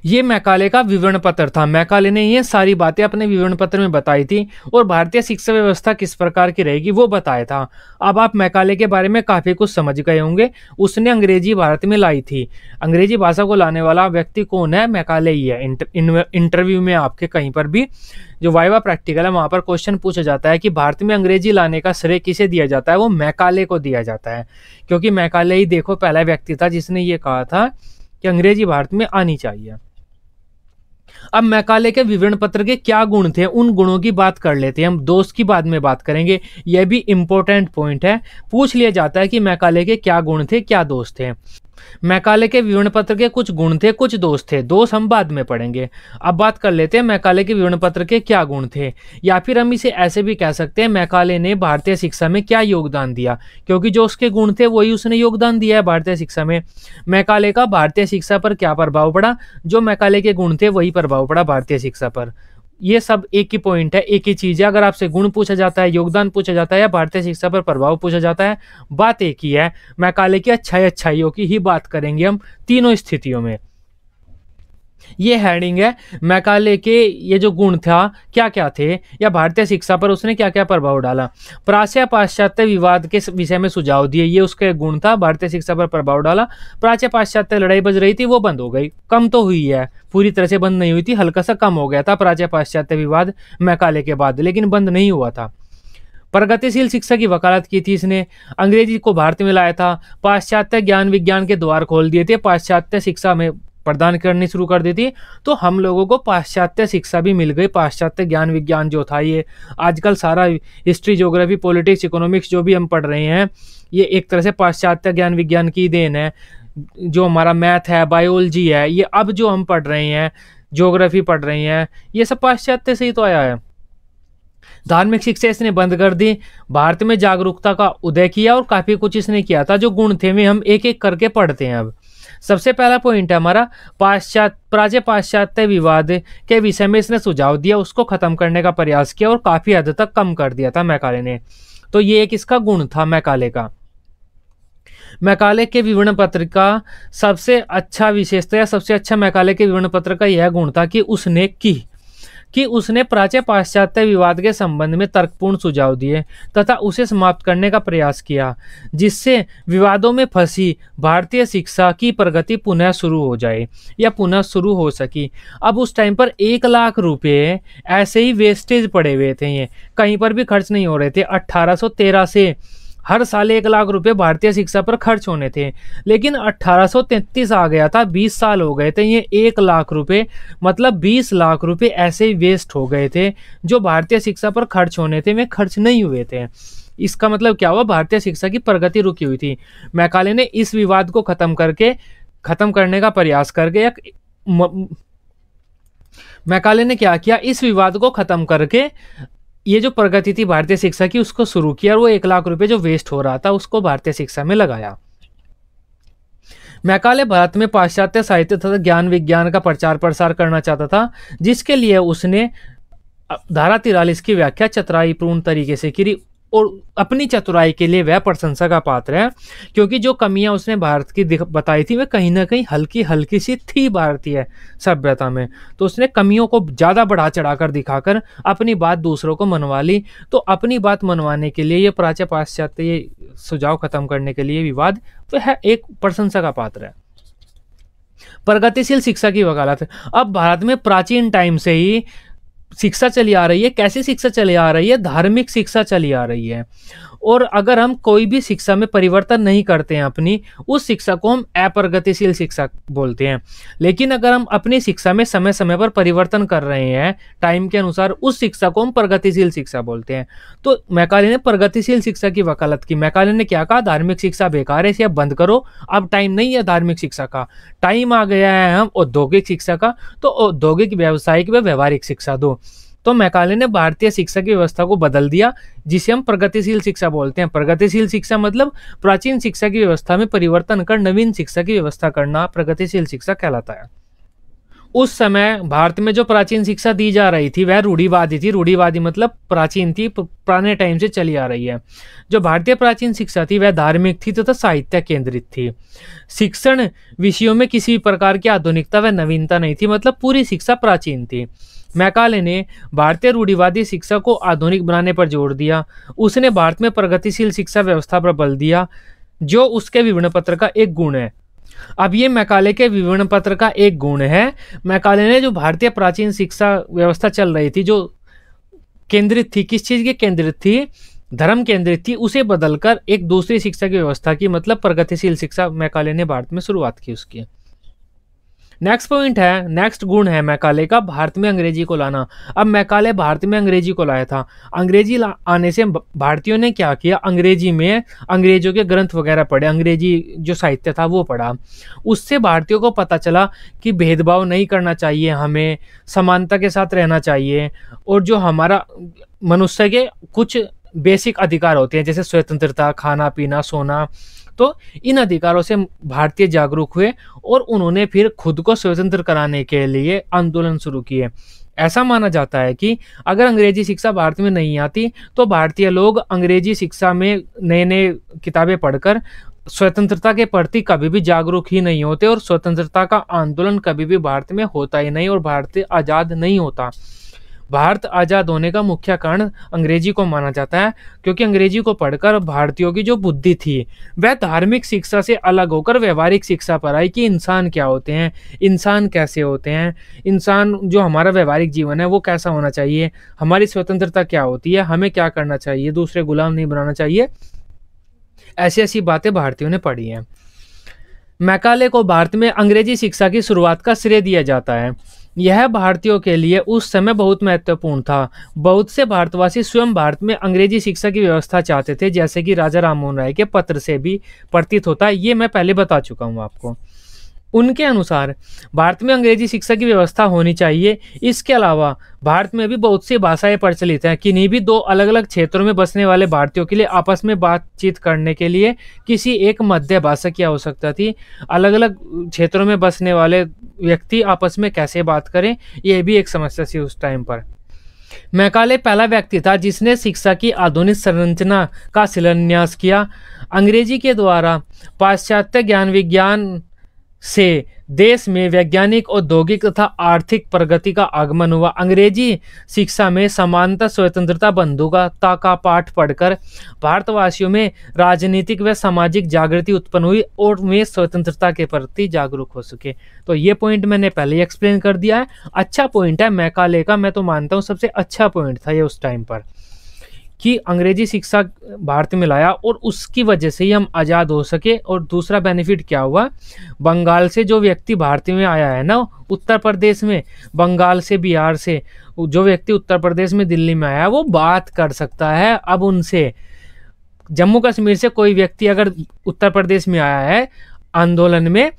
ये मैकाले का विवरण पत्र था। मैकाले ने ये सारी बातें अपने विवरण पत्र में बताई थी और भारतीय शिक्षा व्यवस्था किस प्रकार की रहेगी वो बताया था। अब आप मैकाले के बारे में काफी कुछ समझ गए होंगे। उसने अंग्रेजी भारत में लाई थी। अंग्रेजी भाषा को लाने वाला व्यक्ति कौन है? मैकाले ही है। इंटरव्यू में आपके कहीं पर भी जो वाइवा प्रैक्टिकल है वहां पर क्वेश्चन पूछा जाता है कि भारत में अंग्रेजी लाने का श्रेय किसे दिया जाता है? वो मैकाले को दिया जाता है, क्योंकि मैकाले ही देखो पहला व्यक्ति था जिसने ये कहा था कि अंग्रेजी भारत में आनी चाहिए। अब मैकाले के विवरण पत्र के क्या गुण थे, उन गुणों की बात कर लेते हैं। हम दोस्त की बाद में बात करेंगे, यह भी इंपॉर्टेंट पॉइंट है। पूछ लिया जाता है कि मैकाले के क्या गुण थे, क्या दोष थे। मैकाले के विवरण पत्र के कुछ गुण थे, कुछ दोष थे। दोष हम बाद में पढ़ेंगे। अब बात कर लेते हैं मैकाले के विवरण पत्र के क्या गुण थे, या फिर हम इसे ऐसे भी कह सकते हैं मैकाले ने भारतीय शिक्षा में क्या योगदान दिया, क्योंकि जो उसके गुण थे वही उसने योगदान दिया है भारतीय शिक्षा में। मैकाले का भारतीय शिक्षा पर क्या प्रभाव पड़ा? जो मैकाले के गुण थे वही प्रभाव पड़ा भारतीय शिक्षा पर। ये सब एक ही पॉइंट है, एक ही चीज है। अगर आपसे गुण पूछा जाता है, योगदान पूछा जाता है या भारतीय शिक्षा पर प्रभाव पूछा जाता है, बात एक ही है। मैकाले की अच्छाइयों की ही बात करेंगे हम तीनों स्थितियों में। ये हेडिंग है मैकाले के ये जो गुण था क्या क्या थे, या भारतीय शिक्षा पर उसने क्या क्या प्रभाव डाला। प्राच्य पाश्चात्य विवाद के विषय में सुझाव दिए, ये उसके गुण था, भारतीय शिक्षा पर प्रभाव डाला। प्राच्य पाश्चात्य लड़ाई बज रही थी, वो बंद हो गई, कम तो हुई है, पूरी तरह से बंद नहीं हुई थी, हल्का सा कम हो गया था प्राच्य पाश्चात्य विवाद मैकाले के बाद, लेकिन बंद नहीं हुआ था। प्रगतिशील शिक्षा की वकालत की थी इसने, अंग्रेजी को भारत में लाया था, पाश्चात्य ज्ञान विज्ञान के द्वार खोल दिए थे, पाश्चात्य शिक्षा में प्रदान करनी शुरू कर दी थी। तो हम लोगों को पाश्चात्य शिक्षा भी मिल गई, पाश्चात्य ज्ञान विज्ञान जो था, ये आजकल सारा हिस्ट्री ज्योग्राफी पॉलिटिक्स इकोनॉमिक्स जो भी हम पढ़ रहे हैं, ये एक तरह से पाश्चात्य ज्ञान विज्ञान की देन है। जो हमारा मैथ है, बायोलॉजी है, ये अब जो हम पढ़ रहे हैं, ज्योग्राफी पढ़ रहे हैं, ये सब पाश्चात्य से ही तो आया है। धार्मिक शिक्षा इसने बंद कर दी, भारत में जागरूकता का उदय किया, और काफी कुछ इसने किया था। जो गुण थे वे हम एक एक करके पढ़ते हैं। अब सबसे पहला पॉइंट है हमारा प्राच्य पाश्चात्य विवाद के विषय में इसने सुझाव दिया, उसको खत्म करने का प्रयास किया और काफी हद तक कम कर दिया था मैकाले ने। तो ये एक इसका गुण था मैकाले का। मैकाले के विवरण पत्र का सबसे अच्छा विशेषता या सबसे अच्छा मैकाले के विवरण पत्र का यह गुण था कि उसने प्राच्य पाश्चात्य विवाद के संबंध में तर्कपूर्ण सुझाव दिए तथा उसे समाप्त करने का प्रयास किया, जिससे विवादों में फंसी भारतीय शिक्षा की प्रगति पुनः शुरू हो जाए या पुनः शुरू हो सकी। अब उस टाइम पर 1,00,000 रुपये ऐसे ही वेस्टेज पड़े हुए थे, ये कहीं पर भी खर्च नहीं हो रहे थे। 1813 से हर साल 1,00,000 रुपये भारतीय शिक्षा पर खर्च होने थे, लेकिन 1833 आ गया था, 20 साल हो गए थे, ये 1,00,000 रुपये मतलब 20 लाख रुपये ऐसे ही वेस्ट हो गए थे जो भारतीय शिक्षा पर खर्च होने थे, वे खर्च नहीं हुए थे। इसका मतलब क्या हुआ, भारतीय शिक्षा की प्रगति रुकी हुई थी। मैकाले ने इस विवाद को खत्म करने का प्रयास करके मैकाले ने क्या किया, इस विवाद को खत्म करके ये जो प्रगति थी भारतीय शिक्षा की उसको शुरू किया, और वो 1,00,000 रुपये जो वेस्ट हो रहा था उसको भारतीय शिक्षा में लगाया। मैकाले भारत में पाश्चात्य साहित्य तथा ज्ञान विज्ञान का प्रचार प्रसार करना चाहता था, जिसके लिए उसने धारा 43 की व्याख्या चतुराईपूर्ण तरीके से की, और अपनी चतुराई के लिए वह प्रशंसा का पात्र है, क्योंकि जो कमियां उसने भारत की बताई थी वह कहीं ना कहीं हल्की हल्की सी थी भारतीय सभ्यता में। तो उसने कमियों को ज़्यादा बढ़ा चढ़ाकर दिखाकर अपनी बात दूसरों को मनवा ली। तो अपनी बात मनवाने के लिए ये प्राच्य पाश्चात्य ये सुझाव खत्म करने के लिए विवाद वह एक प्रशंसा का पात्र है। प्रगतिशील शिक्षा की वकालत। अब भारत में प्राचीन टाइम से ही शिक्षा चली आ रही है। कैसी शिक्षा चली आ रही है? धार्मिक शिक्षा चली आ रही है। और अगर हम कोई भी शिक्षा में परिवर्तन नहीं करते हैं अपनी, उस शिक्षा को हम अप्रगतिशील शिक्षा बोलते हैं। लेकिन अगर हम अपनी शिक्षा में समय समय पर परिवर्तन कर रहे हैं टाइम के अनुसार, उस शिक्षा को हम प्रगतिशील शिक्षा बोलते हैं। तो मैकाले ने प्रगतिशील शिक्षा की वकालत की। मैकाले ने क्या कहा? धार्मिक शिक्षा बेकार है, इसे अब बंद करो, अब टाइम नहीं है धार्मिक शिक्षा का, टाइम आ गया है हम औद्योगिक शिक्षा का। तो औद्योगिक, व्यावसायिक व व्यवहारिक शिक्षा दो। तो मैकाले ने भारतीय शिक्षा की व्यवस्था को बदल दिया, जिसे हम प्रगतिशील शिक्षा बोलते हैं। प्रगतिशील शिक्षा मतलब प्राचीन शिक्षा की व्यवस्था में परिवर्तन कर नवीन शिक्षा की व्यवस्था करना प्रगतिशील शिक्षा कहलाता है। उस समय भारत में जो प्राचीन शिक्षा दी जा रही थी वह रूढ़िवादी थी। रूढ़िवादी मतलब प्राचीन थी, पुराने टाइम से चली आ रही है। जो भारतीय प्राचीन शिक्षा थी वह धार्मिक थी तथा साहित्य केंद्रित थी। शिक्षण विषयों में किसी प्रकार की आधुनिकता व नवीनता नहीं थी, मतलब पूरी शिक्षा प्राचीन थी। मैकाले ने भारतीय रूढ़िवादी शिक्षा को आधुनिक बनाने पर जोर दिया। उसने भारत में प्रगतिशील शिक्षा व्यवस्था पर बल दिया, जो उसके विवरण पत्र का एक गुण है। अब ये मैकाले के विवरण पत्र का एक गुण है। मैकाले ने जो भारतीय प्राचीन शिक्षा व्यवस्था चल रही थी, जो केंद्रित थी, किस चीज की केंद्रित थी? धर्म केंद्रित थी, उसे बदलकर एक दूसरी शिक्षा की व्यवस्था की, मतलब प्रगतिशील शिक्षा मैकाले ने भारत में शुरुआत की उसकी। नेक्स्ट पॉइंट है, नेक्स्ट गुण है मैकाले का, भारत में अंग्रेजी को लाना। अब मैकाले भारत में अंग्रेजी को लाया था। अंग्रेजी आने से भारतीयों ने क्या किया? अंग्रेजी में अंग्रेजों के ग्रंथ वगैरह पढ़े, अंग्रेजी जो साहित्य था वो पढ़ा। उससे भारतीयों को पता चला कि भेदभाव नहीं करना चाहिए, हमें समानता के साथ रहना चाहिए, और जो हमारा मनुष्य के कुछ बेसिक अधिकार होते हैं जैसे स्वतंत्रता, खाना पीना, सोना, तो इन अधिकारों से भारतीय जागरूक हुए और उन्होंने फिर खुद को स्वतंत्र कराने के लिए आंदोलन शुरू किए। ऐसा माना जाता है कि अगर अंग्रेजी शिक्षा भारत में नहीं आती तो भारतीय लोग अंग्रेजी शिक्षा में नए नए किताबें पढ़कर स्वतंत्रता के प्रति कभी भी जागरूक ही नहीं होते और स्वतंत्रता का आंदोलन कभी भी भारत में होता ही नहीं और भारत आज़ाद नहीं होता। भारत आज़ाद होने का मुख्य कारण अंग्रेजी को माना जाता है, क्योंकि अंग्रेजी को पढ़कर भारतीयों की जो बुद्धि थी वह धार्मिक शिक्षा से अलग होकर व्यवहारिक शिक्षा पर आई कि इंसान क्या होते हैं, इंसान कैसे होते हैं, इंसान जो हमारा व्यवहारिक जीवन है वो कैसा होना चाहिए, हमारी स्वतंत्रता क्या होती है, हमें क्या करना चाहिए, दूसरे गुलाम नहीं बनाना चाहिए। ऐसी ऐसी बातें भारतीयों ने पढ़ी हैं। मैकाले को भारत में अंग्रेजी शिक्षा की शुरुआत का श्रेय दिया जाता है। यह भारतीयों के लिए उस समय बहुत महत्वपूर्ण था। बहुत से भारतवासी स्वयं भारत में अंग्रेजी शिक्षा की व्यवस्था चाहते थे, जैसे कि राजा राममोहन राय के पत्र से भी प्रतीत होता है। ये मैं पहले बता चुका हूँ आपको। उनके अनुसार भारत में अंग्रेजी शिक्षा की व्यवस्था होनी चाहिए। इसके अलावा भारत में भी बहुत सी भाषाएं प्रचलित हैं। किन्हीं भी दो अलग अलग क्षेत्रों में बसने वाले भारतीयों के लिए आपस में बातचीत करने के लिए किसी एक मध्य भाषा की आवश्यकता थी। अलग अलग क्षेत्रों में बसने वाले व्यक्ति आपस में कैसे बात करें, यह भी एक समस्या थी उस टाइम पर। मैकाले पहला व्यक्ति था जिसने शिक्षा की आधुनिक संरचना का शिलान्यास किया। अंग्रेजी के द्वारा पाश्चात्य ज्ञान विज्ञान से देश में वैज्ञानिक, औद्योगिक तथा आर्थिक प्रगति का आगमन हुआ। अंग्रेजी शिक्षा में समानता, स्वतंत्रता, बंधुता का पाठ पढ़कर भारतवासियों में राजनीतिक व सामाजिक जागृति उत्पन्न हुई और वे स्वतंत्रता के प्रति जागरूक हो सके। तो ये पॉइंट मैंने पहले ही एक्सप्लेन कर दिया है। अच्छा पॉइंट है मैकाले का, मैं तो मानता हूँ सबसे अच्छा पॉइंट था ये उस टाइम पर, कि अंग्रेजी शिक्षा भारत में लाया और उसकी वजह से ही हम आज़ाद हो सके। और दूसरा बेनिफिट क्या हुआ, बंगाल से जो व्यक्ति भारत में आया है ना, उत्तर प्रदेश में, बंगाल से, बिहार से जो व्यक्ति उत्तर प्रदेश में, दिल्ली में आया, वो बात कर सकता है अब उनसे। जम्मू कश्मीर से कोई व्यक्ति अगर उत्तर प्रदेश में आया है आंदोलन में,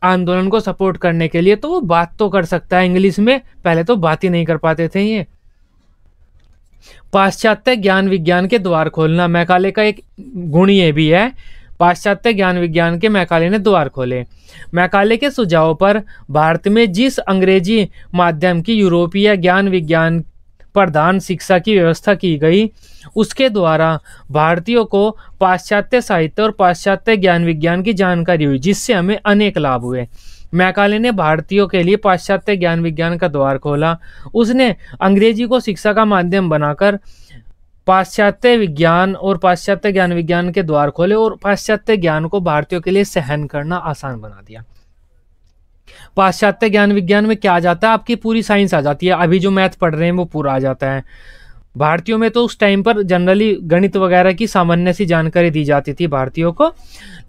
आंदोलन को सपोर्ट करने के लिए, तो वो बात तो कर सकता है इंग्लिश में। पहले तो बात ही नहीं कर पाते थे ये। पाश्चात्य ज्ञान विज्ञान के द्वार खोलना मैकाले का एक गुण ये भी है। पाश्चात्य ज्ञान विज्ञान के मैकाले ने द्वार खोले। मैकाले के सुझाव पर भारत में जिस अंग्रेजी माध्यम की यूरोपीय ज्ञान विज्ञान प्रधान शिक्षा की व्यवस्था की गई, उसके द्वारा भारतीयों को पाश्चात्य साहित्य और पाश्चात्य ज्ञान विज्ञान की जानकारी हुई, जिससे हमें अनेक लाभ हुए। मैकाले ने भारतीयों के लिए पाश्चात्य ज्ञान विज्ञान का द्वार खोला। उसने अंग्रेजी को शिक्षा का माध्यम बनाकर पाश्चात्य विज्ञान और पाश्चात्य ज्ञान विज्ञान के द्वार खोले और पाश्चात्य ज्ञान को भारतीयों के लिए सहन करना आसान बना दिया। पाश्चात्य ज्ञान विज्ञान में क्या आ जाता है, आपकी पूरी साइंस आ जाती है। अभी जो मैथ पढ़ रहे हैं वो पूरा आ जाता है। भारतीयों में तो उस टाइम पर जनरली गणित वगैरह की सामान्य सी जानकारी दी जाती थी भारतीयों को,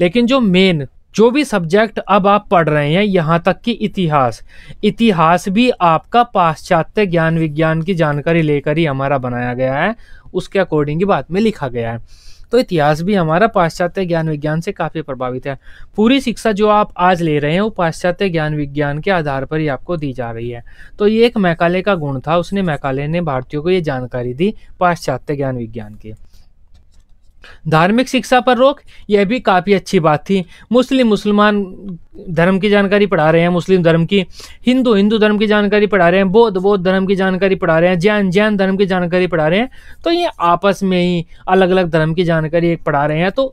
लेकिन जो भी सब्जेक्ट अब आप पढ़ रहे हैं, यहाँ तक कि इतिहास भी आपका पाश्चात्य ज्ञान विज्ञान की जानकारी लेकर ही हमारा बनाया गया है, उसके अकॉर्डिंग ही बाद में लिखा गया है। तो इतिहास भी हमारा पाश्चात्य ज्ञान विज्ञान से काफ़ी प्रभावित है। पूरी शिक्षा जो आप आज ले रहे हैं वो पाश्चात्य ज्ञान विज्ञान के आधार पर ही आपको दी जा रही है। तो ये एक मैकाले का गुण था, मैकाले ने भारतीयों को ये जानकारी दी पाश्चात्य ज्ञान विज्ञान की। धार्मिक शिक्षा पर रोक, यह भी काफ़ी अच्छी बात थी। मुसलमान धर्म की जानकारी पढ़ा रहे हैं, मुस्लिम धर्म की, हिंदू धर्म की जानकारी पढ़ा रहे हैं, बौद्ध धर्म की जानकारी पढ़ा रहे हैं, जैन धर्म की जानकारी पढ़ा रहे हैं। तो ये आपस में ही अलग अलग धर्म की जानकारी एक पढ़ा रहे हैं। तो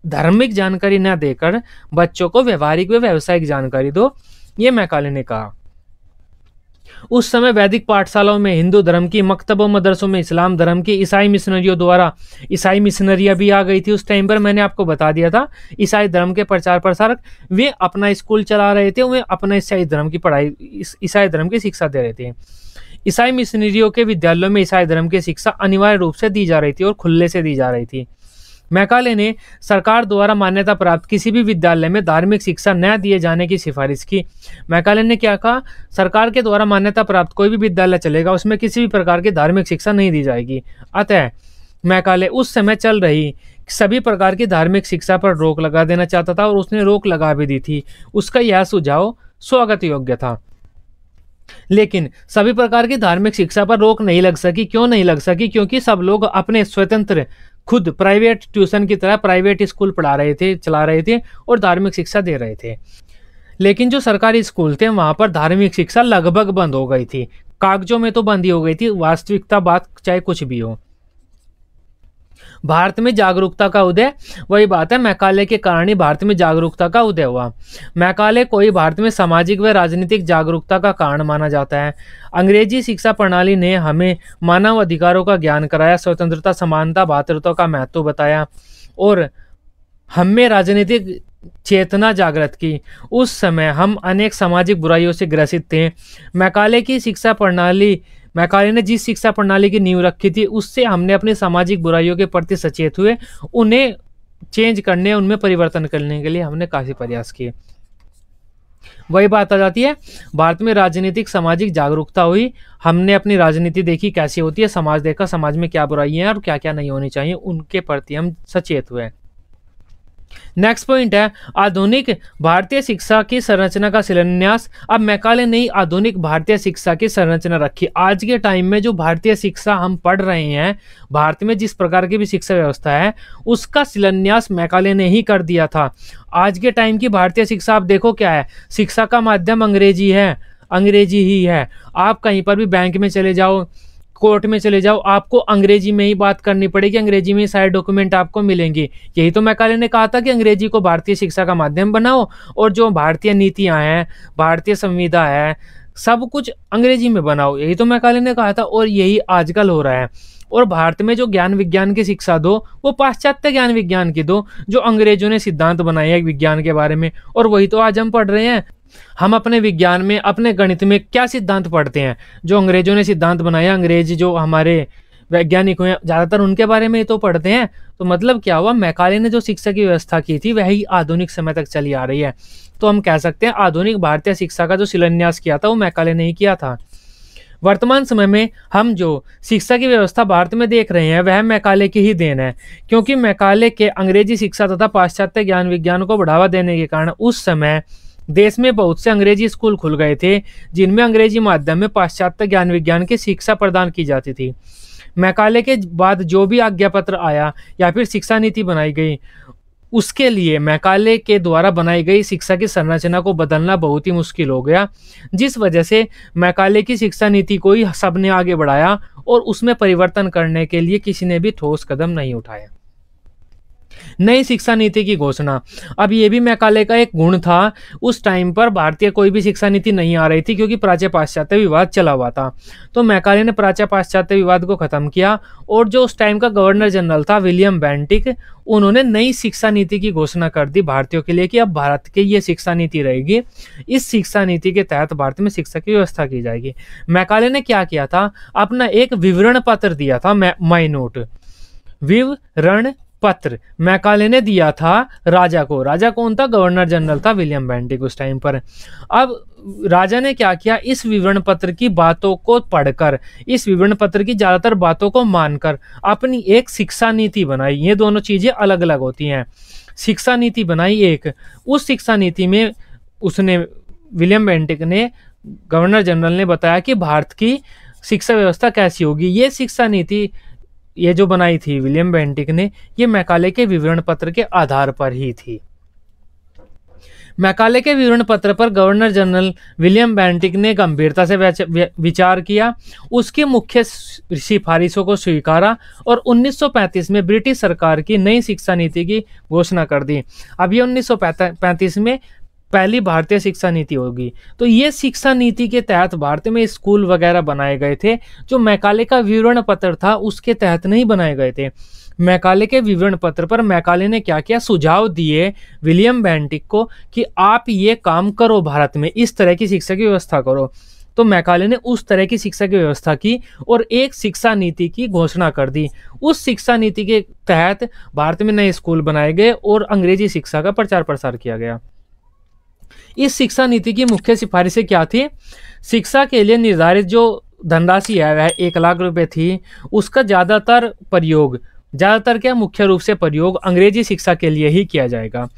धार्मिक जानकारी न देकर बच्चों को व्यवहारिक व व्यावसायिक जानकारी दो, ये मैकाले ने कहा। उस समय वैदिक पाठशालाओं में हिंदू धर्म की, मकतबों मदरसों में इस्लाम धर्म की, ईसाई मिशनरियों द्वारा, ईसाई मिशनरियाँ भी आ गई थी उस टाइम पर। मैंने आपको बता दिया था, ईसाई धर्म के प्रचार प्रसारक वे अपना स्कूल चला रहे थे, वे अपना ईसाई धर्म की पढ़ाई, ईसाई धर्म की शिक्षा दे रहे थे। ईसाई मिशनरियों के विद्यालयों में ईसाई धर्म की शिक्षा अनिवार्य रूप से दी जा रही थी और खुले से दी जा रही थी। मैकाले ने सरकार द्वारा मान्यता प्राप्त किसी भी विद्यालय में धार्मिक शिक्षा न दिए जाने की सिफारिश की। मैकाले ने क्या कहा, सरकार के द्वारा मान्यता प्राप्त कोई भी विद्यालय चलेगा, उसमें किसी भी प्रकार की धार्मिक शिक्षा नहीं दी जाएगी। अतः मैकाले उस समय चल रही सभी प्रकार की धार्मिक शिक्षा पर रोक लगा देना चाहता था और उसने रोक लगा भी दी थी। उसका यह सुझाव स्वागत योग्य था। लेकिन सभी प्रकार की धार्मिक शिक्षा पर रोक नहीं लग सकी। क्यों नहीं लग सकी? क्योंकि सब लोग अपने स्वतंत्र खुद प्राइवेट ट्यूशन की तरह प्राइवेट स्कूल चला रहे थे और धार्मिक शिक्षा दे रहे थे। लेकिन जो सरकारी स्कूल थे वहां पर धार्मिक शिक्षा लगभग बंद हो गई थी। कागजों में तो बंद ही हो गई थी, वास्तविकता बात चाहे कुछ भी हो। भारत में जागरूकता का उदय, वही बात है, मैकाले के कारण ही भारत में जागरूकता का उदय हुआ। मैकाले को ही भारत में सामाजिक व राजनीतिक जागरूकता का कारण माना जाता है। अंग्रेजी शिक्षा प्रणाली ने हमें मानव अधिकारों का ज्ञान कराया, स्वतंत्रता, समानता, भातृत्व का महत्व बताया और हमें राजनीतिक चेतना जागृत की। उस समय हम अनेक सामाजिक बुराइयों से ग्रसित थे। मैकाले ने जिस शिक्षा प्रणाली की नींव रखी थी, उससे हमने अपनी सामाजिक बुराइयों के प्रति सचेत हुए, उन्हें चेंज करने, उनमें परिवर्तन करने के लिए हमने काफी प्रयास किए। वही बात आ जाती है, भारत में राजनीतिक सामाजिक जागरूकता हुई, हमने अपनी राजनीति देखी कैसी होती है, समाज देखा, समाज में क्या बुराइयां हैं और क्या क्या नहीं होनी चाहिए, उनके प्रति हम सचेत हुए। नेक्स्ट पॉइंट है आधुनिक भारतीय शिक्षा की संरचना का शिलान्यास। अब मैकाले ने आधुनिक भारतीय शिक्षा की संरचना रखी। आज के टाइम में जो भारतीय शिक्षा हम पढ़ रहे हैं, भारत में जिस प्रकार की भी शिक्षा व्यवस्था है, उसका शिलान्यास मैकाले ने ही कर दिया था। आज के टाइम की भारतीय शिक्षा आप देखो क्या है, शिक्षा का माध्यम अंग्रेजी है, अंग्रेजी ही है। आप कहीं पर भी बैंक में चले जाओ, कोर्ट में चले जाओ, आपको अंग्रेजी में ही बात करनी पड़ेगी, अंग्रेजी में ही सारे डॉक्यूमेंट आपको मिलेंगे। यही तो मैकाले ने कहा था कि अंग्रेजी को भारतीय शिक्षा का माध्यम बनाओ और जो भारतीय नीतियां हैं, भारतीय संविदा है, सब कुछ अंग्रेजी में बनाओ। यही तो मैकाले ने कहा था और यही आजकल हो रहा है। और भारत में जो ज्ञान विज्ञान की शिक्षा दो, वो पाश्चात्य ज्ञान विज्ञान की दो, जो अंग्रेजों ने सिद्धांत बनाए हैं विज्ञान के बारे में, और वही तो आज हम पढ़ रहे हैं। हम अपने विज्ञान में, अपने गणित में क्या सिद्धांत पढ़ते हैं? जो अंग्रेजों ने सिद्धांत बनाया, अंग्रेज जो हमारे वैज्ञानिक हुए ज्यादातर उनके बारे में तो पढ़ते हैं। तो मतलब क्या हुआ, मैकाले ने जो शिक्षा की व्यवस्था की थी वही आधुनिक समय तक चली आ रही है। तो हम कह सकते हैं आधुनिक भारतीय शिक्षा का जो शिलान्यास किया था वो मैकाले ने ही किया था। वर्तमान समय में हम जो शिक्षा की व्यवस्था भारत में देख रहे हैं वह मैकाले की ही देन है, क्योंकि मैकाले के अंग्रेजी शिक्षा तथा पाश्चात्य ज्ञान विज्ञान को बढ़ावा देने के कारण उस समय देश में बहुत से अंग्रेजी स्कूल खुल गए थे, जिनमें अंग्रेजी माध्यम में पाश्चात्य ज्ञान विज्ञान की शिक्षा प्रदान की जाती थी। मैकाले के बाद जो भी आज्ञा पत्र आया या फिर शिक्षा नीति बनाई गई, उसके लिए मैकाले के द्वारा बनाई गई शिक्षा की संरचना को बदलना बहुत ही मुश्किल हो गया, जिस वजह से मैकाले की शिक्षा नीति को ही सबने आगे बढ़ाया और उसमें परिवर्तन करने के लिए किसी ने भी ठोस कदम नहीं उठाया। नई शिक्षा नीति की घोषणा। अब ये भी मैकाले का एक गुण था, उस टाइम पर भारतीय कोई भी शिक्षा नीति नहीं आ रही थी क्योंकि प्राच्य पाश्चात्य विवाद चला हुआ था। तो मैकाले ने प्राच्य पाश्चात्य विवाद को खत्म किया और जो उस टाइम का गवर्नर जनरल था विलियम बेंटिक, उन्होंने नई शिक्षा नीति की घोषणा कर दी भारतीयों के लिए कि अब भारत की ये शिक्षा नीति रहेगी। इस शिक्षा नीति के तहत भारत में शिक्षा की व्यवस्था की जाएगी। मैकाले ने क्या किया था, अपना एक विवरण पत्र दिया था, माइनोट विवरण पत्र मैकाले ने दिया था राजा को। राजा कौन था? गवर्नर जनरल था विलियम बेंटिक उस टाइम पर। अब राजा ने क्या किया, इस विवरण पत्र की बातों को पढ़कर, इस विवरण पत्र की ज्यादातर बातों को मानकर अपनी एक शिक्षा नीति बनाई। ये दोनों चीजें अलग अलग होती हैं। शिक्षा नीति बनाई एक, उस शिक्षा नीति में उसने, विलियम बेंटिक ने, गवर्नर जनरल ने बताया कि भारत की शिक्षा व्यवस्था कैसी होगी। ये शिक्षा नीति ये जो बनाई थी विलियम बेंटिक ने, ये मैकाले के विवरण पत्र के आधार पर ही थी। मैकाले के विवरण पत्र पर गवर्नर जनरल विलियम बेंटिक ने गंभीरता से विचार किया, उसकी मुख्य सिफारिशों को स्वीकारा और 1935 में ब्रिटिश सरकार की नई शिक्षा नीति की घोषणा कर दी। अब ये 1935 में पहली भारतीय शिक्षा नीति होगी। तो ये शिक्षा नीति के तहत भारत में स्कूल वगैरह बनाए गए थे, जो मैकाले का विवरण पत्र था उसके तहत नहीं बनाए गए थे। मैकाले के विवरण पत्र पर मैकाले ने क्या किया, सुझाव दिए विलियम बेंटिक को कि आप ये काम करो, भारत में इस तरह की शिक्षा की व्यवस्था करो। तो मैकाले ने उस तरह की शिक्षा की व्यवस्था की और एक शिक्षा नीति की घोषणा कर दी। उस शिक्षा नीति के तहत भारत में नए स्कूल बनाए गए और अंग्रेजी शिक्षा का प्रचार प्रसार किया गया। इस शिक्षा नीति की मुख्य सिफारिशें क्या थी? शिक्षा के लिए निर्धारित जो धनराशि है वह 1 लाख रुपए थी। उसका ज़्यादातर क्या, मुख्य रूप से प्रयोग अंग्रेजी शिक्षा के लिए ही किया जाएगा।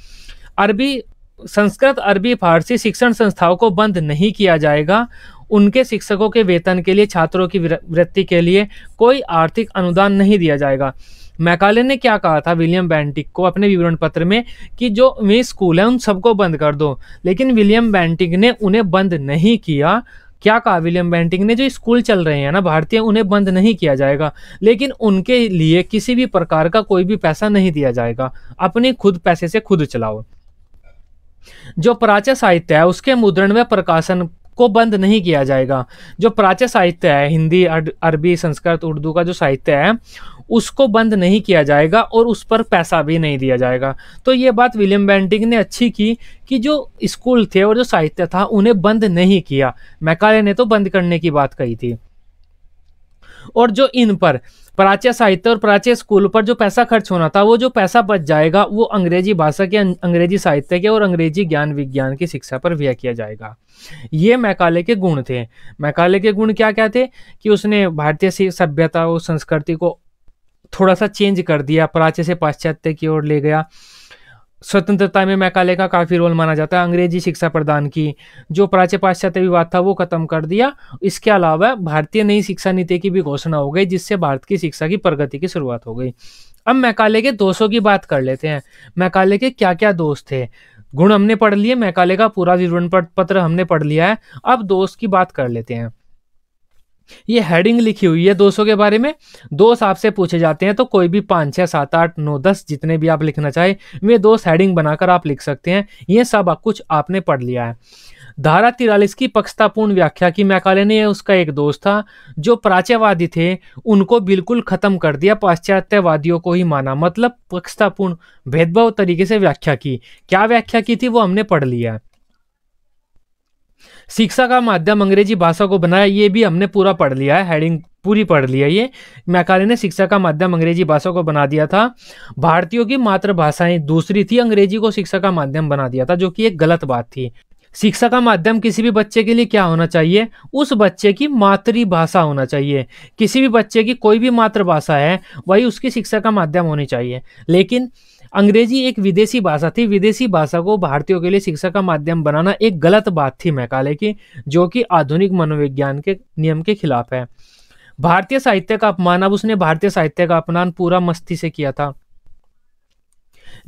संस्कृत, अरबी, फारसी शिक्षण संस्थाओं को बंद नहीं किया जाएगा। उनके शिक्षकों के वेतन के लिए, छात्रों की वृत्ति के लिए कोई आर्थिक अनुदान नहीं दिया जाएगा। मैकाले ने क्या कहा था विलियम बेंटिक को अपने विवरण पत्र में कि जो वे स्कूल है उन सबको बंद कर दो, लेकिन विलियम बेंटिक ने उन्हें बंद नहीं किया। क्या कहा विलियम बेंटिंक ने, जो स्कूल चल रहे हैं ना भारतीय, उन्हें बंद नहीं किया जाएगा, लेकिन उनके लिए किसी भी प्रकार का कोई भी पैसा नहीं दिया जाएगा, अपने खुद पैसे से खुद चलाओ। जो प्राच्य साहित्य है उसके मुद्रण व प्रकाशन को बंद नहीं किया जाएगा। जो प्राच्य साहित्य है, हिंदी, अरबी, संस्कृत, उर्दू का जो साहित्य है उसको बंद नहीं किया जाएगा और उस पर पैसा भी नहीं दिया जाएगा। तो ये बात विलियम बेंटिंक ने अच्छी की कि जो स्कूल थे और जो साहित्य था उन्हें बंद नहीं किया। मैकाले ने तो बंद करने की बात कही थी। और जो इन पर प्राच्य साहित्य और प्राच्य स्कूल पर जो पैसा खर्च होना था, वो जो पैसा बच जाएगा वो अंग्रेजी भाषा के, अंग्रेजी साहित्य के और अंग्रेजी ज्ञान विज्ञान की शिक्षा पर व्यय किया जाएगा। ये मैकाले के गुण थे। मैकाले के गुण क्या क्या थे कि उसने भारतीय सभ्यता और संस्कृति को थोड़ा सा चेंज कर दिया, प्राच्य से पाश्चात्य की ओर ले गया। स्वतंत्रता में मैकाले का काफी रोल माना जाता है। अंग्रेजी शिक्षा प्रदान की, जो प्राच्य पाश्चात्य विवाद था वो खत्म कर दिया। इसके अलावा भारतीय नई शिक्षा नीति की भी घोषणा हो गई, जिससे भारत की शिक्षा की प्रगति की शुरुआत हो गई। अब मैकाले के दोषों की बात कर लेते हैं। मैकाले के क्या क्या दोष थे। गुण हमने पढ़ लिए, मैकाले का पूरा विवरण पत्र हमने पढ़ लिया है। अब दोष की बात कर लेते हैं। ये हेडिंग लिखी हुई है दोषों के बारे में। दोष आपसे पूछे जाते हैं तो कोई भी 5, 6, 7, 8, 9, 10 जितने भी आप लिखना चाहे वे दोष हेडिंग बनाकर आप लिख सकते हैं। ये सब कुछ आपने पढ़ लिया है। धारा 43 की पक्षतापूर्ण व्याख्या की मैकाले ने, उसका एक दोष था। जो प्राच्यवादी थे उनको बिल्कुल खत्म कर दिया, पाश्चात्यवादियों को ही माना, मतलब पक्षतापूर्ण भेदभाव तरीके से व्याख्या की। क्या व्याख्या की थी वो हमने पढ़ लिया है। शिक्षा का माध्यम अंग्रेजी भाषा को बनाया, ये भी हमने पूरा पढ़ लिया है, हेडिंग पूरी पढ़ लिया। ये मैकाले ने शिक्षा का माध्यम अंग्रेजी भाषा को बना दिया था। भारतीयों की मातृभाषाएं दूसरी थी, अंग्रेजी को शिक्षा का माध्यम बना दिया था, जो कि एक गलत बात थी। शिक्षा का माध्यम किसी भी बच्चे के लिए क्या होना चाहिए, उस बच्चे की मातृभाषा होना चाहिए। किसी भी बच्चे की कोई भी मातृभाषा है वही उसकी शिक्षा का माध्यम होनी चाहिए। लेकिन अंग्रेजी एक विदेशी भाषा थी, विदेशी भाषा को भारतीयों के लिए शिक्षा का माध्यम बनाना एक गलत बात थी मैकाले की, जो कि आधुनिक मनोविज्ञान के नियम के खिलाफ है। भारतीय साहित्य का अपमान, अब उसने भारतीय साहित्य का अपमान पूरा मस्ती से किया था।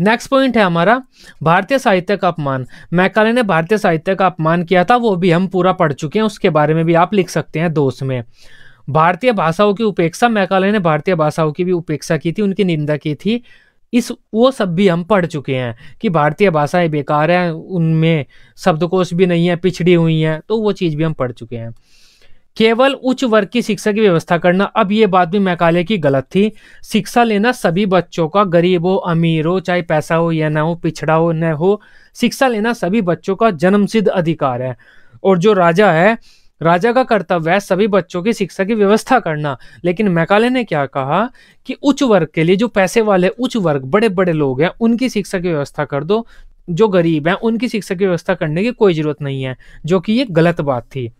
नेक्स्ट पॉइंट है हमारा भारतीय साहित्य का अपमान। मैकाले ने भारतीय साहित्य का अपमान किया था, वो भी हम पूरा पढ़ चुके हैं, उसके बारे में भी आप लिख सकते हैं दोष में। भारतीय भाषाओं की उपेक्षा, मैकाले ने भारतीय भाषाओं की भी उपेक्षा की थी, उनकी निंदा की थी। वो सब भी हम पढ़ चुके हैं कि भारतीय भाषाएं बेकार हैं, उनमें शब्दकोश भी नहीं है, पिछड़ी हुई हैं, तो वो चीज भी हम पढ़ चुके हैं। केवल उच्च वर्ग की शिक्षा की व्यवस्था करना, अब ये बात भी मैकाले की गलत थी। शिक्षा लेना सभी बच्चों का, गरीब हो अमीर हो, चाहे पैसा हो या ना हो, पिछड़ा हो न हो, शिक्षा लेना सभी बच्चों का जन्मसिद्ध अधिकार है। और जो राजा है, राजा का कर्तव्य है सभी बच्चों की शिक्षा की व्यवस्था करना। लेकिन मैकाले ने क्या कहा कि उच्च वर्ग के लिए, जो पैसे वाले उच्च वर्ग, बड़े बड़े लोग हैं, उनकी शिक्षा की व्यवस्था कर दो, जो गरीब हैं उनकी शिक्षा की व्यवस्था करने की कोई जरूरत नहीं है, जो कि ये गलत बात थी।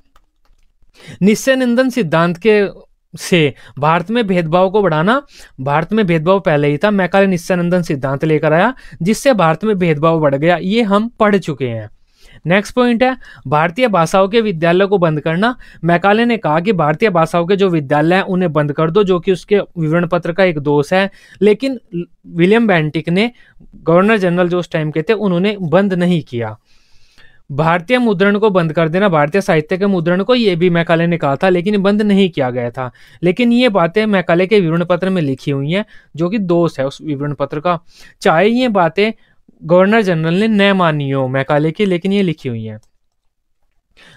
निश्चय निंदन सिद्धांत के से भारत में भेदभाव को बढ़ाना, भारत में भेदभाव पहले ही था, मैकाले निश्चय निंदन सिद्धांत लेकर आया जिससे भारत में भेदभाव बढ़ गया, ये हम पढ़ चुके हैं। नेक्स्ट पॉइंट है भारतीय भाषाओं के विद्यालयों को बंद करना। मैकाले ने कहा कि भारतीय भाषाओं के जो विद्यालय हैं उन्हें बंद कर दो, जो कि उसके विवरण पत्र का एक दोष है। लेकिन विलियम बेंटिक ने, गवर्नर जनरल जो उस टाइम के थे, उन्होंने बंद नहीं किया। भारतीय मुद्रण को बंद कर देना, भारतीय साहित्य के मुद्रण को, ये भी मैकाले ने कहा था, लेकिन बंद नहीं किया गया था। लेकिन ये बातें मैकाले के विवरण पत्र में लिखी हुई हैं, जो कि दोष है उस विवरण पत्र का। चाहे ये बातें गवर्नर जनरल ने न मानी हो मैकाले की, लेकिन ये लिखी हुई है।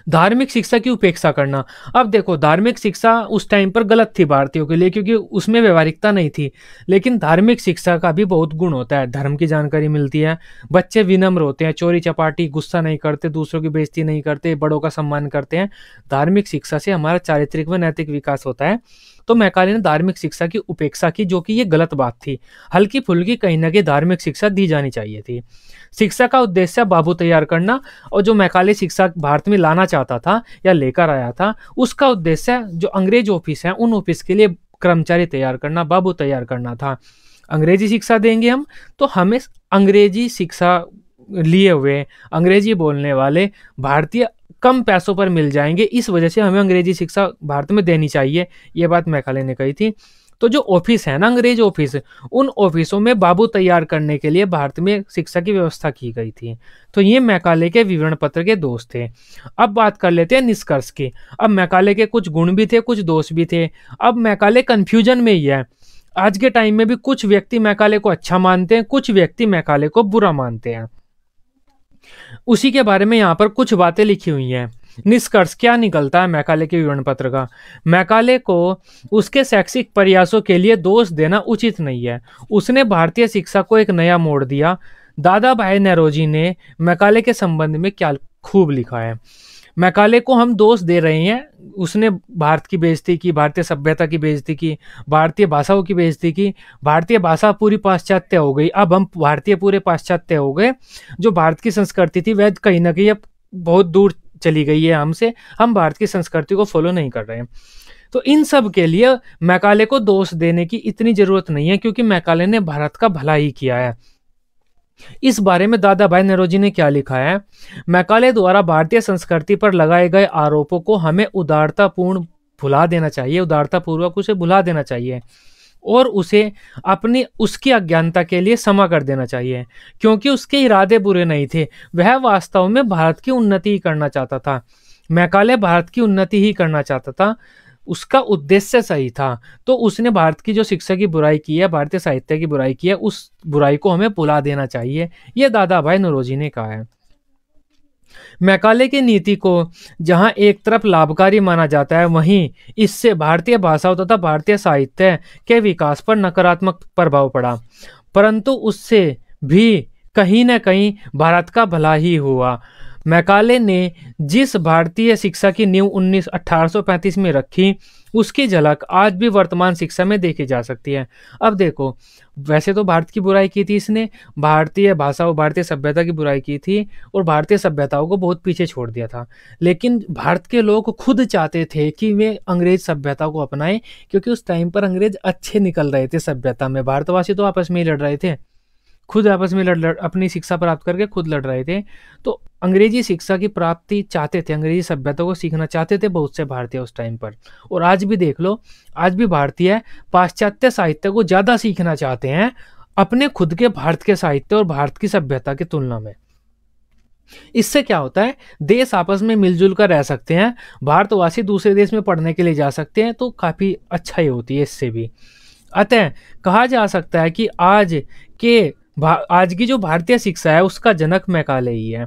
धार्मिक शिक्षा की उपेक्षा करना, अब देखो धार्मिक शिक्षा उस टाइम पर गलत थी भारतीयों के लिए, क्योंकि उसमें व्यवहारिकता नहीं थी। लेकिन धार्मिक शिक्षा का भी बहुत गुण होता है, धर्म की जानकारी मिलती है, बच्चे विनम्र होते हैं, चोरी चपाटी, गुस्सा नहीं करते, दूसरों की बेइज्जती नहीं करते, बड़ों का सम्मान करते हैं। धार्मिक शिक्षा से हमारा चारित्रिक व नैतिक विकास होता है। तो मैकाले ने धार्मिक शिक्षा की उपेक्षा की, जो कि ये गलत बात थी। हल्की फुल्की कहीं ना कहीं धार्मिक शिक्षा दी जानी चाहिए थी। शिक्षा का उद्देश्य बाबू तैयार करना, और जो मैकाले शिक्षा भारत में लाना चाहता था या लेकर आया था, उसका उद्देश्य जो अंग्रेज ऑफिस है उन ऑफिस के लिए कर्मचारी तैयार करना, बाबू तैयार करना था। अंग्रेजी शिक्षा देंगे हम तो हमें अंग्रेजी शिक्षा लिए हुए, अंग्रेजी बोलने वाले भारतीय कम पैसों पर मिल जाएंगे, इस वजह से हमें अंग्रेजी शिक्षा भारत में देनी चाहिए, ये बात मैकाले ने कही थी। तो जो ऑफिस है ना, अंग्रेज ऑफिस, उन ऑफिसों में बाबू तैयार करने के लिए भारत में शिक्षा की व्यवस्था की गई थी। तो ये मैकाले के विवरण पत्र के दोष थे। अब बात कर लेते हैं निष्कर्ष की। अब मैकाले के कुछ गुण भी थे, कुछ दोष भी थे। अब मैकाले कंफ्यूजन में ही है। आज के टाइम में भी कुछ व्यक्ति मैकाले को अच्छा मानते हैं, कुछ व्यक्ति मैकाले को बुरा मानते हैं। उसी के बारे में यहाँ पर कुछ बातें लिखी हुई हैं। निष्कर्ष क्या निकलता है मैकाले के विवरण पत्र का? मैकाले को उसके शैक्षिक प्रयासों के लिए दोष देना उचित नहीं है। उसने भारतीय शिक्षा को एक नया मोड़ दिया। दादा भाई नौरोजी ने मैकाले के संबंध में क्या खूब लिखा है। मैकाले को हम दोष दे रहे हैं, उसने भारत की बेइज्जती की, भारतीय सभ्यता की बेइज्जती की, भारतीय भाषाओं की बेइज्जती की। भारतीय भाषा पूरी पाश्चात्य हो गई। अब हम भारतीय पूरे पाश्चात्य हो गए। जो भारत की संस्कृति थी वह कहीं ना कहीं अब बहुत दूर चली गई है हमसे। हम भारत की संस्कृति को फॉलो नहीं कर रहे हैं। तो इन सब के लिए मैकाले को दोष देने की इतनी जरूरत नहीं है, क्योंकि मैकाले ने भारत का भला ही किया है। इस बारे में दादा भाई नौरोजी ने क्या लिखा है? मैकाले द्वारा भारतीय संस्कृति पर लगाए गए आरोपों को हमें उदारतापूर्ण भुला देना चाहिए, उदारतापूर्वक उसे भुला देना चाहिए और उसे अपनी उसकी अज्ञानता के लिए क्षमा कर देना चाहिए, क्योंकि उसके इरादे बुरे नहीं थे। वह वास्तव में भारत की उन्नति ही करना चाहता था। मैकाले भारत की उन्नति ही करना चाहता था, उसका उद्देश्य सही था। तो उसने भारत की जो शिक्षा की बुराई की है, भारतीय साहित्य की बुराई की है, उस बुराई को हमें भुला देना चाहिए। यह दादा भाई नौरोजी ने कहा है। मैकाले की नीति को जहां एक तरफ लाभकारी माना जाता है, वहीं इससे भारतीय भाषाओं तथा भारतीय साहित्य के विकास पर नकारात्मक प्रभाव पड़ा, परंतु उससे भी कहीं न कहीं भारत का भला ही हुआ। मैकाले ने जिस भारतीय शिक्षा की नींव 1835 में रखी, उसकी झलक आज भी वर्तमान शिक्षा में देखी जा सकती है। अब देखो, वैसे तो भारत की बुराई की थी इसने, भारतीय भाषाओं भारतीय सभ्यता की बुराई की थी और भारतीय सभ्यताओं को बहुत पीछे छोड़ दिया था। लेकिन भारत के लोग खुद चाहते थे कि वे अंग्रेज सभ्यता को अपनाएं, क्योंकि उस टाइम पर अंग्रेज अच्छे निकल रहे थे सभ्यता में। भारतवासी तो आपस में ही लड़ रहे थे, खुद आपस में लड़ अपनी शिक्षा प्राप्त करके खुद लड़ रहे थे। तो अंग्रेजी शिक्षा की प्राप्ति चाहते थे, अंग्रेजी सभ्यता को सीखना चाहते थे बहुत से भारतीय उस टाइम पर। और आज भी देख लो, आज भी भारतीय पाश्चात्य साहित्य को ज़्यादा सीखना चाहते हैं अपने खुद के भारत के साहित्य और भारत की सभ्यता की तुलना में। इससे क्या होता है, देश आपस में मिलजुल कर रह सकते हैं, भारतवासी दूसरे देश में पढ़ने के लिए जा सकते हैं, तो काफ़ी अच्छा ही होती है इससे भी। अतः कहा जा सकता है कि आज की जो भारतीय शिक्षा है उसका जनक मैकाले ही है।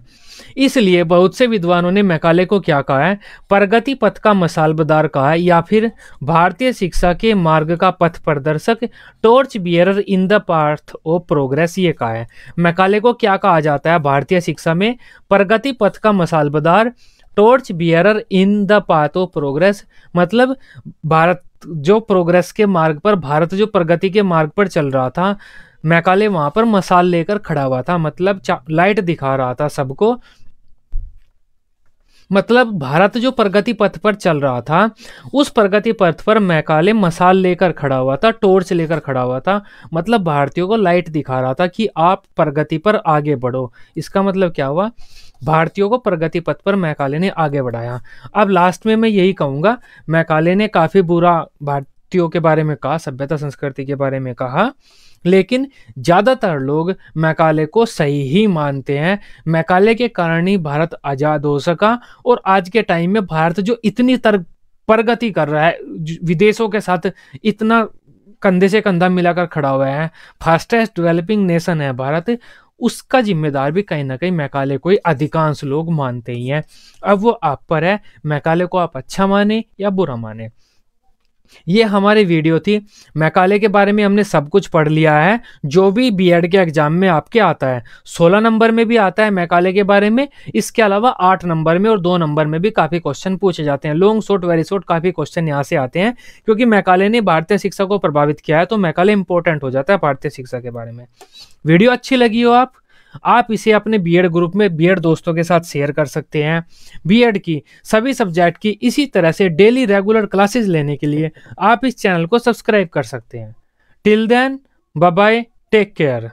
इसलिए बहुत से विद्वानों ने मैकाले को क्या कहा है, प्रगति पथ का मसालबदार कहा है, या फिर भारतीय शिक्षा के मार्ग का पथ प्रदर्शक, torch bearer in the path of progress, ये कहा है। मैकाले को क्या कहा जाता है भारतीय शिक्षा में? प्रगति पथ का मसालबदार, torch bearer in the path of progress. मतलब भारत जो प्रोग्रेस के मार्ग पर, भारत जो प्रगति के मार्ग पर चल रहा था, मैकाले वहां पर मसाल लेकर खड़ा हुआ था, मतलब लाइट दिखा रहा था सबको। मतलब भारत जो प्रगति पथ पर चल रहा था, उस प्रगति पथ पर मैकाले मसाल लेकर खड़ा हुआ था, टॉर्च लेकर खड़ा हुआ था। मतलब भारतीयों को लाइट दिखा रहा था कि आप प्रगति पर आगे बढ़ो। इसका मतलब क्या हुआ, भारतीयों को प्रगति पथ पर मैकाले ने आगे बढ़ाया। अब लास्ट में मैं यही कहूँगा, मैकाले ने काफ़ी बुरा भारतीयों के बारे में कहा, सभ्यता संस्कृति के बारे में कहा, लेकिन ज़्यादातर लोग मैकाले को सही ही मानते हैं। मैकाले के कारण ही भारत आज़ाद हो सका, और आज के टाइम में भारत जो इतनी प्रगति कर रहा है, विदेशों के साथ इतना कंधे से कंधा मिलाकर खड़ा हुआ है, फास्टेस्ट डेवलपिंग नेशन है भारत, उसका जिम्मेदार भी कहीं ना कहीं मैकाले को ही अधिकांश लोग मानते ही हैं। अब वो आप पर है, मैकाले को आप अच्छा माने या बुरा माने। ये हमारी वीडियो थी। मैकाले के बारे में हमने सब कुछ पढ़ लिया है, जो भी बीएड के एग्जाम में आपके आता है। 16 नंबर में भी आता है मैकाले के बारे में, इसके अलावा 8 नंबर में और 2 नंबर में भी काफ़ी क्वेश्चन पूछे जाते हैं। लॉन्ग शॉर्ट वेरी शॉर्ट काफ़ी क्वेश्चन यहाँ से आते हैं, क्योंकि मैकाले ने भारतीय शिक्षा को प्रभावित किया है, तो मैकाले इंपॉर्टेंट हो जाता है भारतीय शिक्षा के बारे में। वीडियो अच्छी लगी हो आप इसे अपने बीएड ग्रुप में बीएड दोस्तों के साथ शेयर कर सकते हैं। बीएड की सभी सब्जेक्ट की इसी तरह से डेली रेगुलर क्लासेस लेने के लिए आप इस चैनल को सब्सक्राइब कर सकते हैं। Till then, bye bye, take care.